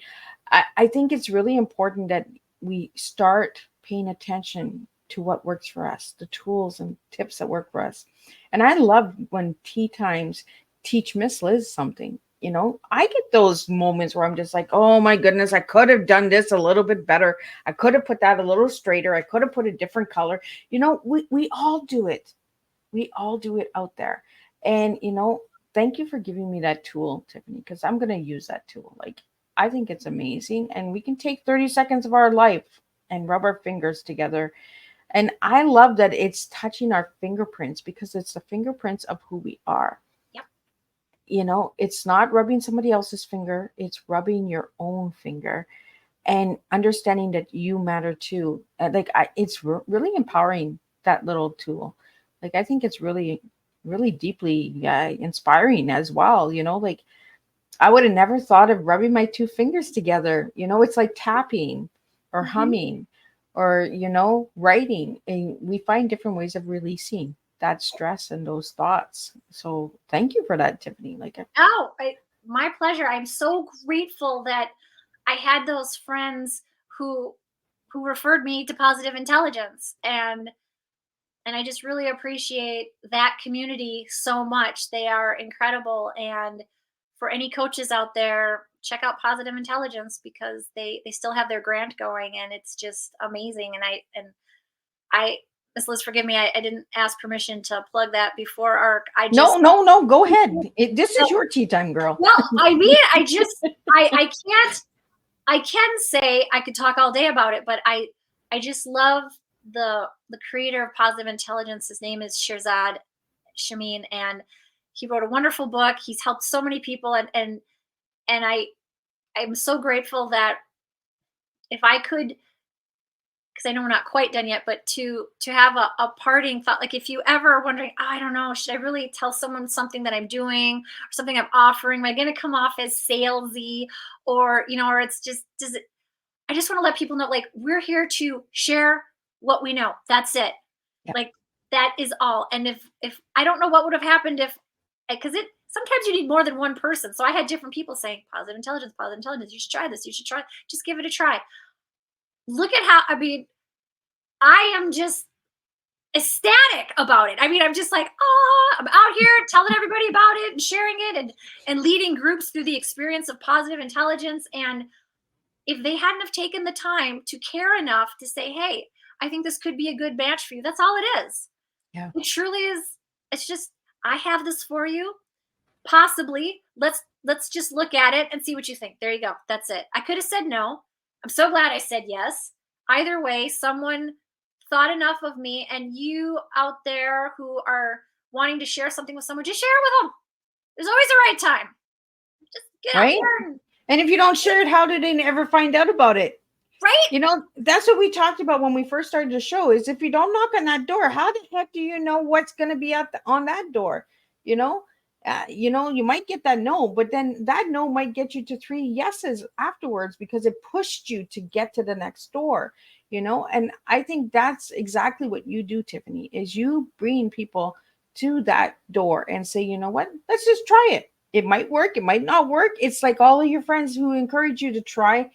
Speaker 2: I think it's really important that we start paying attention to what works for us, the tools and tips that work for us. And I love when tea times teach Miss Liz something. You know, I get those moments where I'm just like, oh my goodness, I could have done this a little bit better. I could have put that a little straighter. I could have put a different color. You know, we all do it. We all do it out there. And, you know, thank you for giving me that tool, Tiffany, because I'm going to use that tool. Like, I think it's amazing. And we can take 30 seconds of our life and rub our fingers together And I love that it's touching our fingerprints because it's the fingerprints of who we are.
Speaker 3: Yep.
Speaker 2: You know, it's not rubbing somebody else's finger, it's rubbing your own finger and understanding that you matter too. It's really empowering, that little tool. Like, I think it's really, really deeply inspiring as well. You know, like, I would have never thought of rubbing my two fingers together. You know, it's like tapping or humming or, you know, writing. And we find different ways of releasing that stress and those thoughts. So thank you for that, Tiffany.
Speaker 3: My pleasure. I'm so grateful that I had those friends who referred me to Positive Intelligence, and I just really appreciate that community so much. They are incredible, and for any coaches out there, check out Positive Intelligence because they still have their grant going, and it's just amazing. And I Miss Liz, forgive me, I didn't ask permission to plug that before ARC.
Speaker 2: No, go ahead. This is your tea time, girl.
Speaker 3: Well, I mean, I can say I could talk all day about it, but I just love the creator of Positive Intelligence. His name is Shirzad Shamin, and he wrote a wonderful book. He's helped so many people, and I'm so grateful that if I could, because I know we're not quite done yet, but to have a parting thought, like if you ever are wondering, oh, I don't know, should I really tell someone something that I'm doing or something I'm offering? Am I going to come off as salesy, or, you know, or it's just, I just want to let people know, like, we're here to share what we know. That's it.
Speaker 2: Yeah.
Speaker 3: Like, that is all. And if I don't know what would have happened because sometimes you need more than one person. So I had different people saying, Positive Intelligence, you should try this. You should try, just give it a try. Look at how, I am just ecstatic about it. I'm just like, oh, I'm out here telling everybody about it and sharing it and leading groups through the experience of Positive Intelligence. And if they hadn't have taken the time to care enough to say, hey, I think this could be a good match for you. That's all it is.
Speaker 2: Yeah.
Speaker 3: It truly is. It's just, I have this for you. Possibly. Let's just look at it and see what you think. There you go. That's it. I could have said no. I'm so glad I said yes. Either way, someone thought enough of me, and you out there who are wanting to share something with someone, just share it with them. There's always a right time. Just get out there.
Speaker 2: And if you don't share it, how did they ever find out about it?
Speaker 3: Right.
Speaker 2: You know, that's what we talked about when we first started the show, is if you don't knock on that door, how the heck do you know what's going to be on that door? You know, you might get that no, but then that no might get you to 3 yeses afterwards because it pushed you to get to the next door, you know? And I think that's exactly what you do, Tiffany, is you bring people to that door and say, you know what, let's just try it. It might work. It might not work. It's like all of your friends who encourage you to try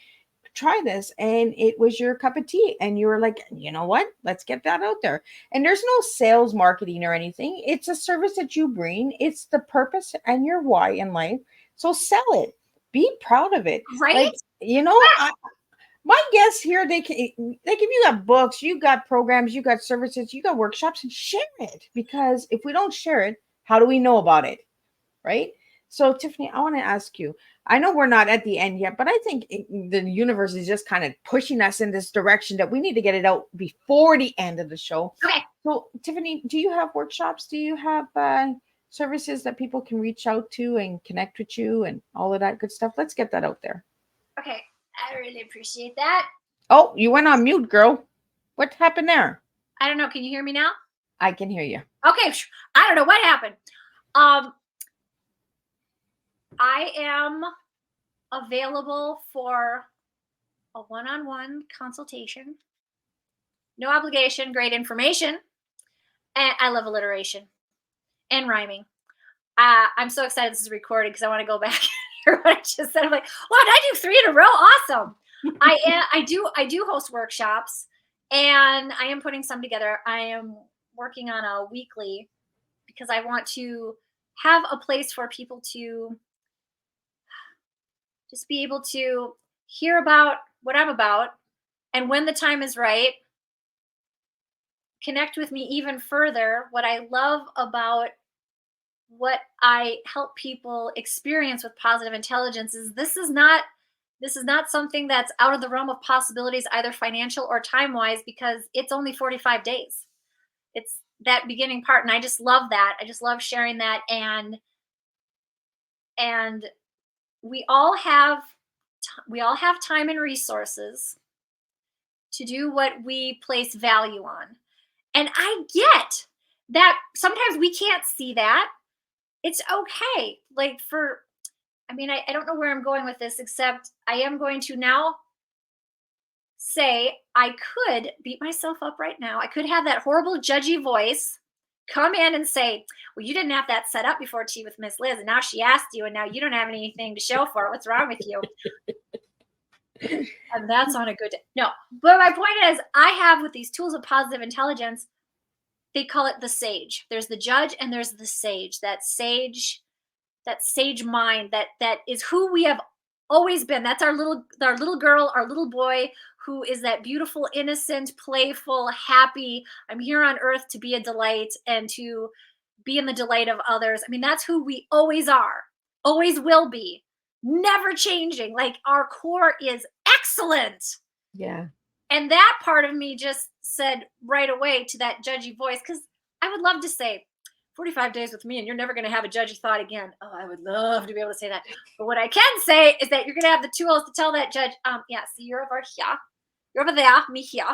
Speaker 2: this, and it was your cup of tea, and you were like, you know what, let's get that out there. And there's no sales marketing or anything. It's a service that you bring. It's the purpose and your why in life. So sell it. Be proud of it.
Speaker 3: Right.
Speaker 2: Like, you know, my guests here, if you got books, you got programs, you got services, you got workshops, and share it, because if we don't share it, how do we know about it? Right? So, Tiffany, I want to ask you, I know we're not at the end yet, but I think the universe is just kind of pushing us in this direction that we need to get it out before the end of the show.
Speaker 3: Okay.
Speaker 2: So, Tiffany, do you have workshops? Do you have services that people can reach out to and connect with you and all of that good stuff? Let's get that out there.
Speaker 3: Okay. I really appreciate that.
Speaker 2: Oh, you went on mute, girl. What happened there?
Speaker 3: I don't know. Can you hear me now?
Speaker 2: I can hear you.
Speaker 3: Okay. I don't know what happened. I am available for a one-on-one consultation. No obligation, great information. And I love alliteration and rhyming. I'm so excited this is recorded because I want to go back and hear what I just said. I'm like, wow, did I do 3 in a row? Awesome. I do host workshops, and I am putting some together. I am working on a weekly because I want to have a place for people to just be able to hear about what I'm about, and when the time is right, connect with me even further. What I love about what I help people experience with Positive Intelligence is this is not This is not something that's out of the realm of possibilities, either financial or time-wise, because it's only 45 days. It's that beginning part. And I just love that. I just love sharing that. And we all have time and resources to do what we place value on. And I get that sometimes we can't see that. It's okay. Like I don't know where I'm going with this, except I am going to now say I could beat myself up right now. I could have that horrible judgy voice come in and say, well, you didn't have that set up before Tea with Miss Liz, and now she asked you, and now you don't have anything to show for it. What's wrong with you? And that's on a good day. No, but my point is, I have with these tools of positive intelligence, they call it the sage. There's the judge and there's the sage. That sage mind that is who we have always been. That's our little girl, our little boy, who is that beautiful, innocent, playful, happy. I'm here on earth to be a delight and to be in the delight of others. I mean, that's who we always are, always will be, never changing. Like, our core is excellent.
Speaker 2: Yeah.
Speaker 3: And that part of me just said right away to that judgy voice, because I would love to say 45 days with me and you're never going to have a judgy thought again. Oh, I would love to be able to say that. But what I can say is that you're going to have the tools to tell that judge, yeah, see, you're over here. You're over there, me here.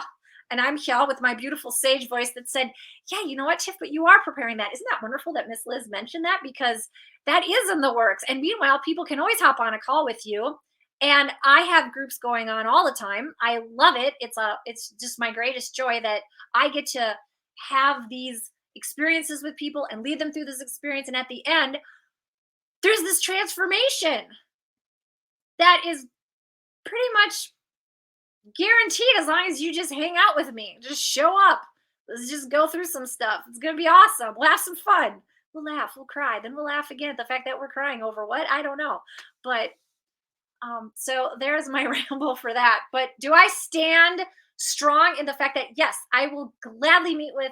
Speaker 3: And I'm here with my beautiful sage voice that said, yeah, you know what, Tiff, but you are preparing that. Isn't that wonderful that Miss Liz mentioned that? Because that is in the works. And meanwhile, people can always hop on a call with you. And I have groups going on all the time. I love it. It's just my greatest joy that I get to have these experiences with people and lead them through this experience. And at the end, there's this transformation that is pretty much guaranteed as long as you just hang out with me. Just show up. Let's just go through some stuff. It's going to be awesome. We'll have some fun. We'll laugh. We'll cry. Then we'll laugh again at the fact that we're crying over what? I don't know. But so there's my ramble for that. But do I stand strong in the fact that, yes, I will gladly meet with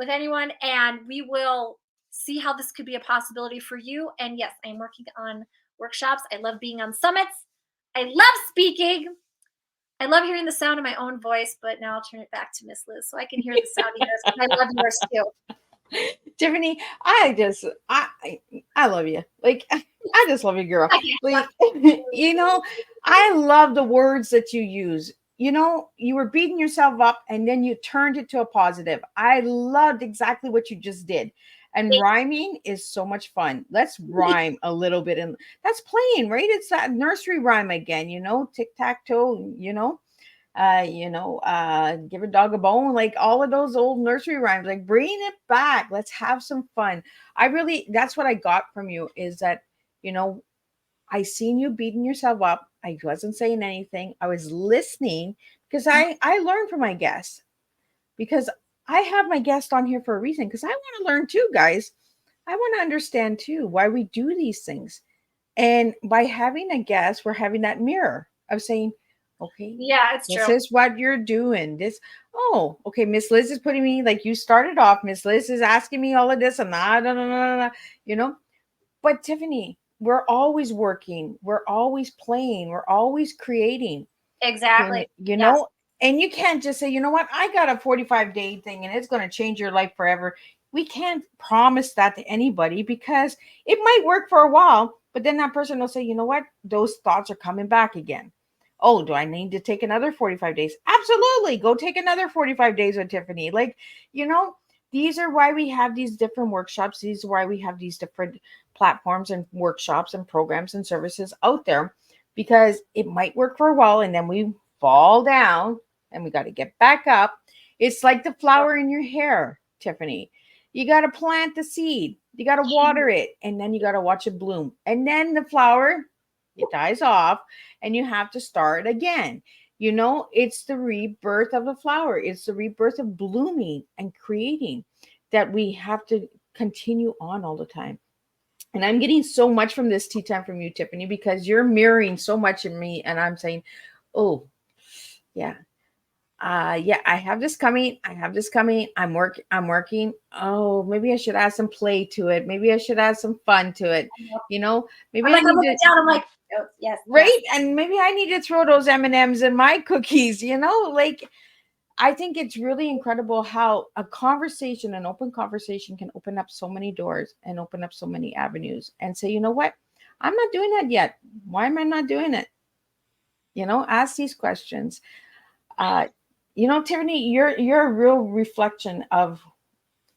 Speaker 3: anyone and we will see how this could be a possibility for you. And yes, I'm working on workshops. I love being on summits. I love speaking. I love hearing the sound of my own voice, but now I'll turn it back to Miss Liz so I can hear the sound of yours. I love yours too.
Speaker 2: Tiffany, I love you. Like, I just love you, girl. Like, you know, I love the words that you use. You know, you were beating yourself up and then you turned it to a positive. I loved exactly what you just did. And rhyming is so much fun. Let's rhyme a little bit. And that's playing, right? It's that nursery rhyme again, you know, tic-tac-toe, give a dog a bone, like all of those old nursery rhymes, like bring it back. Let's have some fun. That's what I got from you is that, you know, I seen you beating yourself up. I wasn't saying anything. I was listening because I learned from my guests, because I have my guest on here for a reason, because I want to learn too, guys. I want to understand too why we do these things. And by having a guest, we're having that mirror of saying, okay,
Speaker 3: yeah, it's true.
Speaker 2: This is what you're doing. Okay, Miss Liz is putting me, like you started off, Miss Liz is asking me all of this and you know. But Tiffany, we're always working, we're always playing, we're always creating.
Speaker 3: Exactly.
Speaker 2: You know, and you can't just say, you know what, I got a 45-day thing and it's going to change your life forever. We can't promise that to anybody, because it might work for a while, but then that person will say, you know what, those thoughts are coming back again. Oh, do I need to take another 45 days? Absolutely. Go take another 45 days with Tiffany. Like, you know, these are why we have these different workshops. These are why we have these different platforms and workshops and programs and services out there, because it might work for a while and then we fall down and we got to get back up. It's like the flower in your hair, Tiffany. You got to plant the seed. You got to water it, and then you got to watch it bloom. And then the flower, it dies off and you have to start again. You know, it's the rebirth of the flower. It's the rebirth of blooming and creating that we have to continue on all the time. And I'm getting so much from this tea time from you, Tiffany, because you're mirroring so much in me. And I'm saying, oh, yeah, Yeah, I have this coming. I'm working. Oh, maybe I should add some play to it. Maybe I should add some fun to it. Maybe
Speaker 3: I'm
Speaker 2: I
Speaker 3: like, I'm
Speaker 2: need
Speaker 3: looking
Speaker 2: to,
Speaker 3: down. I'm like, oh, yes,
Speaker 2: right?
Speaker 3: yes.
Speaker 2: And maybe I need to throw those M&Ms in my cookies, like I think it's really incredible how an open conversation can open up so many doors and open up so many avenues and say, you know what? I'm not doing that yet. Why am I not doing it? Ask these questions. Uh, Tiffany, you're a real reflection of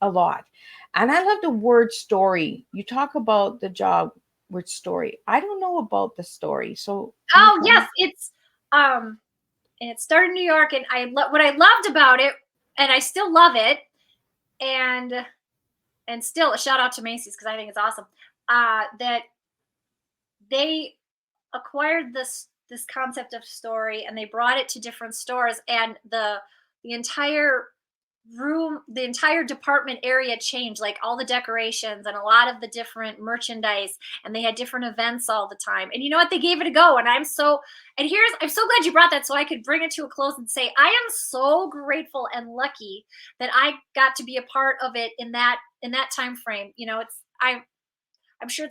Speaker 2: a lot. And I love the word story. You talk about the job with story. I don't know about the story. So can you
Speaker 3: Oh,
Speaker 2: tell me?
Speaker 3: yes, it's and it started in New York, and what I loved about it, and I still love it, and still a shout out to Macy's because I think it's awesome. That they acquired this concept of story, and they brought it to different stores, and the entire the entire department area changed, like all the decorations and a lot of the different merchandise, and they had different events all the time. And you know what, they gave it a go, and I'm so glad you brought that so I could bring it to a close and say I am so grateful and lucky that I got to be a part of it in that time frame. I'm sure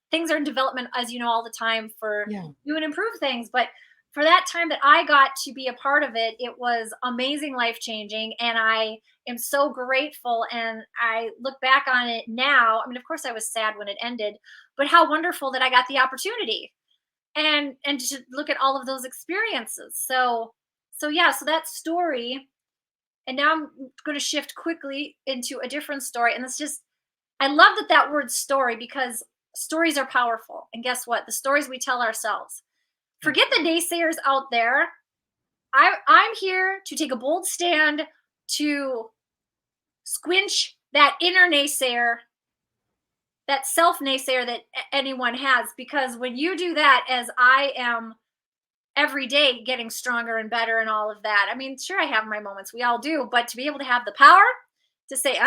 Speaker 3: things are in development, as you know, all the time for
Speaker 2: Yeah.
Speaker 3: new and improve things. But for that time that I got to be a part of it, it was amazing, life changing. And I am so grateful. And I look back on it now. I mean, of course I was sad when it ended, but how wonderful that I got the opportunity and to look at all of those experiences. So yeah, so that story. And now I'm going to shift quickly into a different story. And it's just, I love that word story, because stories are powerful. And guess what? The stories we tell ourselves. Forget the naysayers out there. I'm here to take a bold stand to squinch that inner naysayer, that self naysayer that anyone has. Because when you do that, as I am every day getting stronger and better and all of that, I mean, sure, I have my moments. We all do. But to be able to have the power to say,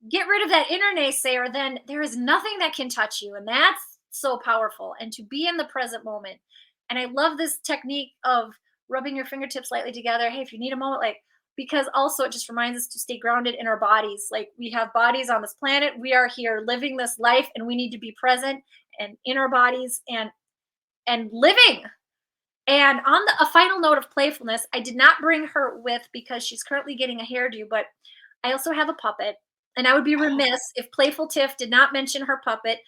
Speaker 3: get rid of that inner naysayer, then there is nothing that can touch you. And that's so powerful. And to be in the present moment. And I love this technique of rubbing your fingertips lightly together. Hey, if you need a moment, because also it just reminds us to stay grounded in our bodies. Like, we have bodies on this planet. We are here living this life, and we need to be present and in our bodies and living. And on a final note of playfulness, I did not bring her with because she's currently getting a hairdo, but I also have a puppet. And I would be remiss if Playful Tiff did not mention her puppet.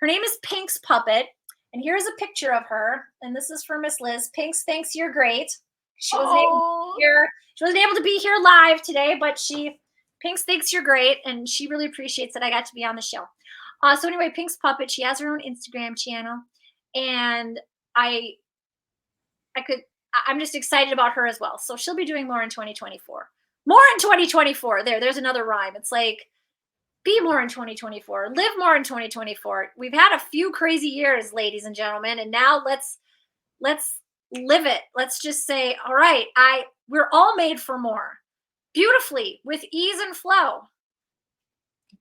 Speaker 3: Her name is Pink's Puppet. And here's a picture of her. And this is for Miss Liz. Pink's thinks you're great. She wasn't able to be here live today, but Pink's thinks you're great. And she really appreciates that I got to be on the show. So anyway, Pink's Puppet, she has her own Instagram channel. And I'm just excited about her as well. So she'll be doing more in 2024. More in 2024. There's another rhyme. It's like, be more in 2024. Live more in 2024. We've had a few crazy years, ladies and gentlemen, and now let's live it. Let's just say, all right, we're all made for more. Beautifully, with ease and flow.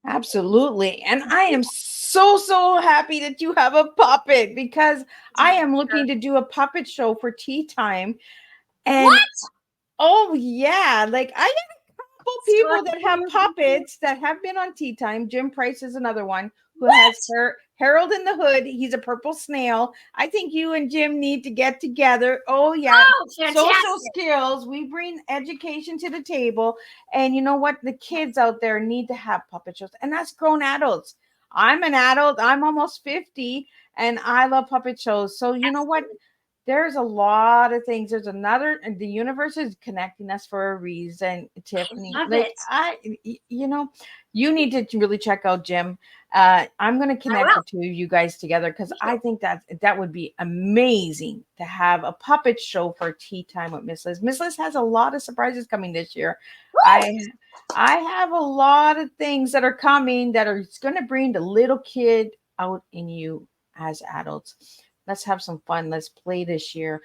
Speaker 2: Absolutely. And I am so happy that you have a puppet, because I am looking to do a puppet show for Tea Time. And
Speaker 3: what?
Speaker 2: Oh yeah, like I have a couple people that have puppets that have been on Tea Time. Jim Price is another one who has Harold in the Hood. He's a purple snail. I think you and Jim need to get together. Oh yeah, social skills. We bring education to the table, and you know what? The kids out there need to have puppet shows, and that's grown adults. I'm an adult. I'm almost 50, and I love puppet shows. So you know what? There's a lot of things. The universe is connecting us for a reason, Tiffany. You need to really check out Jim. I'm going to connect the two of you guys together, because I think that would be amazing to have a puppet show for Tea Time with Miss Liz. Miss Liz has a lot of surprises coming this year. I have a lot of things that are coming that are going to bring the little kid out in you as adults. Let's have some fun. Let's play this year,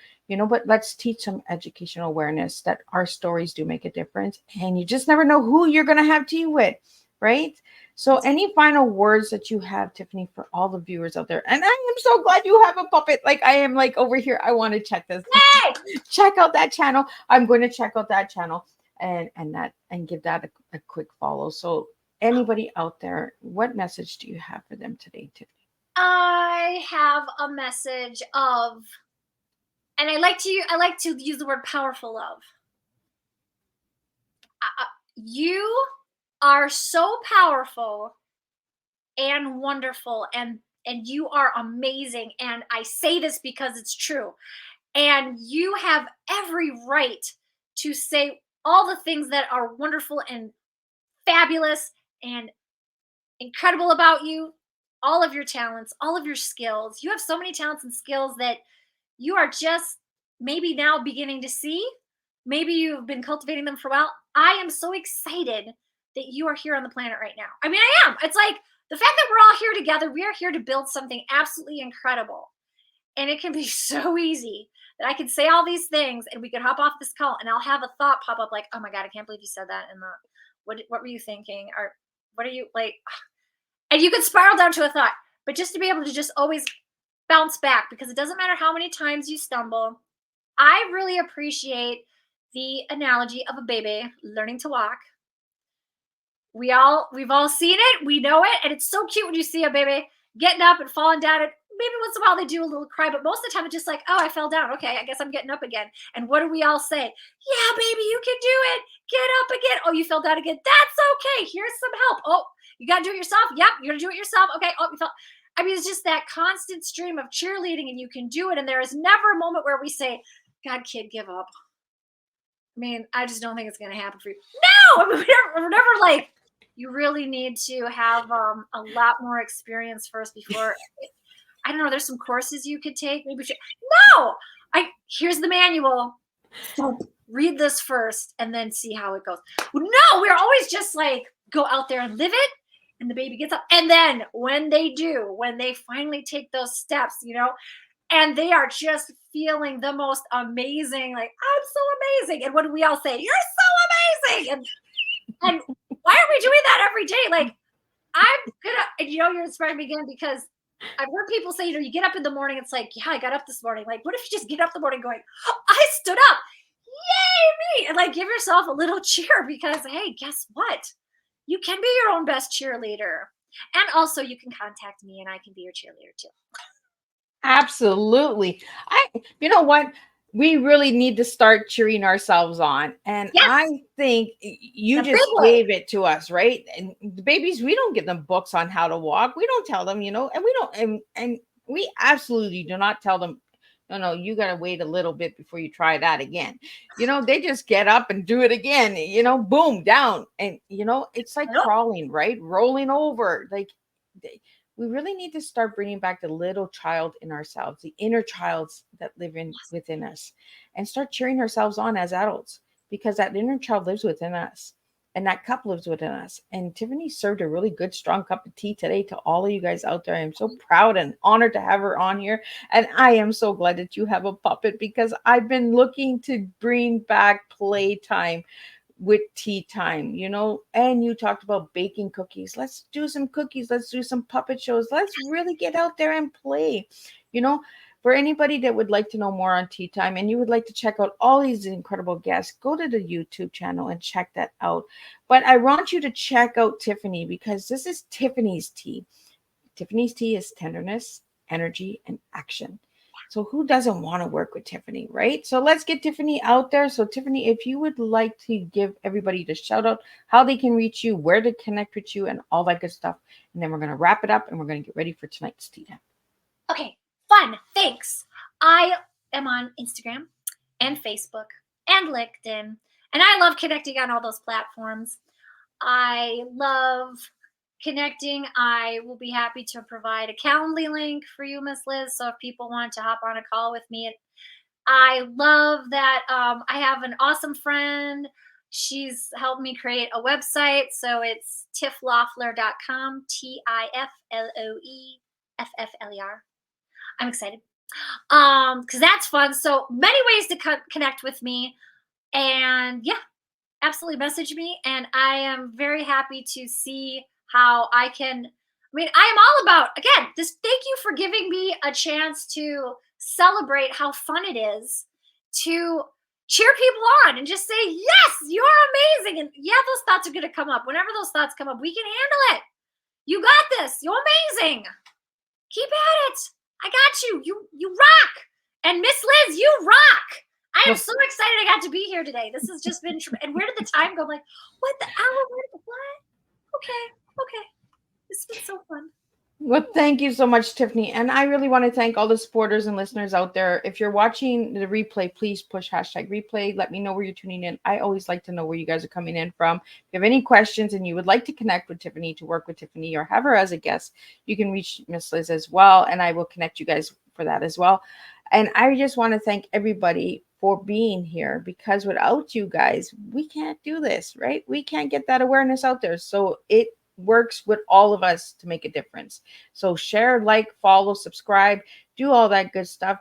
Speaker 2: but let's teach some educational awareness that our stories do make a difference. And you just never know who you're going to have tea with. right? So any final words that you have, Tiffany, for all the viewers out there? And I am so glad you have a puppet. Like I am like over here. I want to check this.
Speaker 3: Hey!
Speaker 2: Check out that channel. I'm going to check out that channel and give that a quick follow. So anybody out there, what message do you have for them today, Tiffany?
Speaker 3: I have a message of, and I like to use the word powerful love. You are so powerful and wonderful, and you are amazing. And I say this because it's true. And you have every right to say all the things that are wonderful and fabulous and incredible about you, all of your talents, all of your skills. You have so many talents and skills that you are just maybe now beginning to see. Maybe you've been cultivating them for a while. I am so excited that you are here on the planet right now. I mean, I am. It's like the fact that we're all here together, we are here to build something absolutely incredible. And it can be so easy that I could say all these things and we could hop off this call and I'll have a thought pop up like, oh my God, I can't believe you said that. And what were you thinking? Or what are you like? And you could spiral down to a thought, but just to be able to just always bounce back, because it doesn't matter how many times you stumble. I really appreciate the analogy of a baby learning to walk. We've all seen it, we know it, and it's so cute when you see a baby getting up and falling down. And maybe once in a while they do a little cry, but most of the time it's just like, oh, I fell down. Okay, I guess I'm getting up again. And what do we all say? Yeah, baby, you can do it. Get up again. Oh, you fell down again. That's okay. Here's some help. Oh, you got to do it yourself. Yep, you're going to do it yourself. Okay. Oh, you fell. I mean, it's just that constant stream of cheerleading, and you can do it. And there is never a moment where we say, God, kid, give up. I mean, I just don't think it's going to happen for you. No, I mean, we're never like, you really need to have a lot more experience first before. I don't know. There's some courses you could take. Maybe no. Here's the manual. So read this first and then see how it goes. No, we're always just like go out there and live it. And the baby gets up. And then when they finally take those steps, and they are just feeling the most amazing, like, I'm so amazing. And what do we all say? You're so amazing. And why are we doing that every day? Like, I'm gonna, and you're inspiring me again, because I've heard people say, you get up in the morning, it's like, yeah, I got up this morning. Like, what if you just get up in the morning going, oh, I stood up. Yay, me. And like, give yourself a little cheer, because, hey, guess what? You can be your own best cheerleader. And also you can contact me and I can be your cheerleader too.
Speaker 2: Absolutely. You know what? We really need to start cheering ourselves on. And
Speaker 3: Yes.
Speaker 2: I think you just gave it to us, right? And the babies, we don't give them books on how to walk. We don't tell them, and we don't, and we absolutely do not tell them, no, you got to wait a little bit before you try that again. They just get up and do it again, boom, down. And, it's like crawling, right? Rolling over. Like we really need to start bringing back the little child in ourselves, the inner childs that live within us, and start cheering ourselves on as adults, because that inner child lives within us. And that cup lives within us. And Tiffany served a really good, strong cup of tea today to all of you guys out there. I am so proud and honored to have her on here. And I am so glad that you have a puppet, because I've been looking to bring back playtime with tea time, and you talked about baking cookies. Let's do some cookies. Let's do some puppet shows. Let's really get out there and play, For anybody that would like to know more on Tea Time and you would like to check out all these incredible guests, go to the YouTube channel and check that out. But I want you to check out Tiffany, because this is Tiffany's tea. Tiffany's tea is tenderness, energy, and action. So who doesn't want to work with Tiffany, right? So let's get Tiffany out there. So Tiffany, if you would like to give everybody the shout out, how they can reach you, where to connect with you, and all that good stuff. And then we're going to wrap it up and we're going to get ready for tonight's tea time.
Speaker 3: Okay. Fun. Thanks. I am on Instagram and Facebook and LinkedIn, and I love connecting on all those platforms. I love connecting. I will be happy to provide a Calendly link for you, Miss Liz. So if people want to hop on a call with me, I love that. I have an awesome friend. She's helped me create a website. So it's tifloeffler.com, TIFLOEFFLER. I'm excited because that's fun. So many ways to connect with me. And yeah, absolutely message me. And I am very happy to see how I can. I mean, I am all about, again, this. Thank you for giving me a chance to celebrate how fun it is to cheer people on and just say, yes, you're amazing. And yeah, those thoughts are going to come up. Whenever those thoughts come up, we can handle it. You got this. You're amazing. Keep at it. I got you. You rock. And Miss Liz, you rock. I am so excited I got to be here today. This has just been, and where did the time go? I'm like, what the hour? What? Okay. This has been so fun.
Speaker 2: Well, thank you so much, Tiffany. And I really want to thank all the supporters and listeners out there. If you're watching the replay, please push #replay. Let me know where you're tuning in. I always like to know where you guys are coming in from. If you have any questions and you would like to connect with Tiffany, to work with Tiffany, or have her as a guest, you can reach Miss Liz as well. And I will connect you guys for that as well. And I just want to thank everybody for being here, because without you guys, we can't do this, right? We can't get that awareness out there. So it works with all of us to make a difference. So share, like, follow, subscribe, do all that good stuff.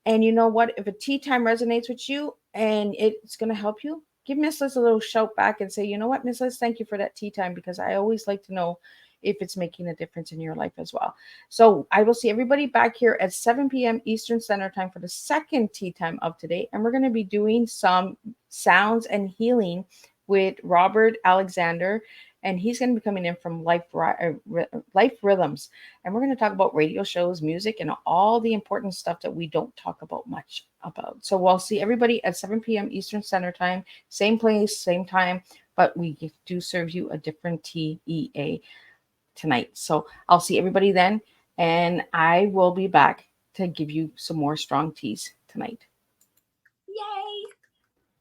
Speaker 2: And you know what? If a tea time resonates with you and it's going to help you, give Miss Liz a little shout back and say, you know what, Miss Liz, thank you for that tea time, because I always like to know if it's making a difference in your life as well. So I will see everybody back here at 7 p.m. Eastern Standard Time for the second tea time of today. And we're going to be doing some sounds and healing with Robert Alexander. And he's going to be coming in from Life Rhythms. And we're going to talk about radio shows, music, and all the important stuff that we don't talk about much about. So we'll see everybody at 7 p.m. Eastern Standard Time. Same place, same time. But we do serve you a different TEA tonight. So I'll see everybody then. And I will be back to give you some more strong teas tonight.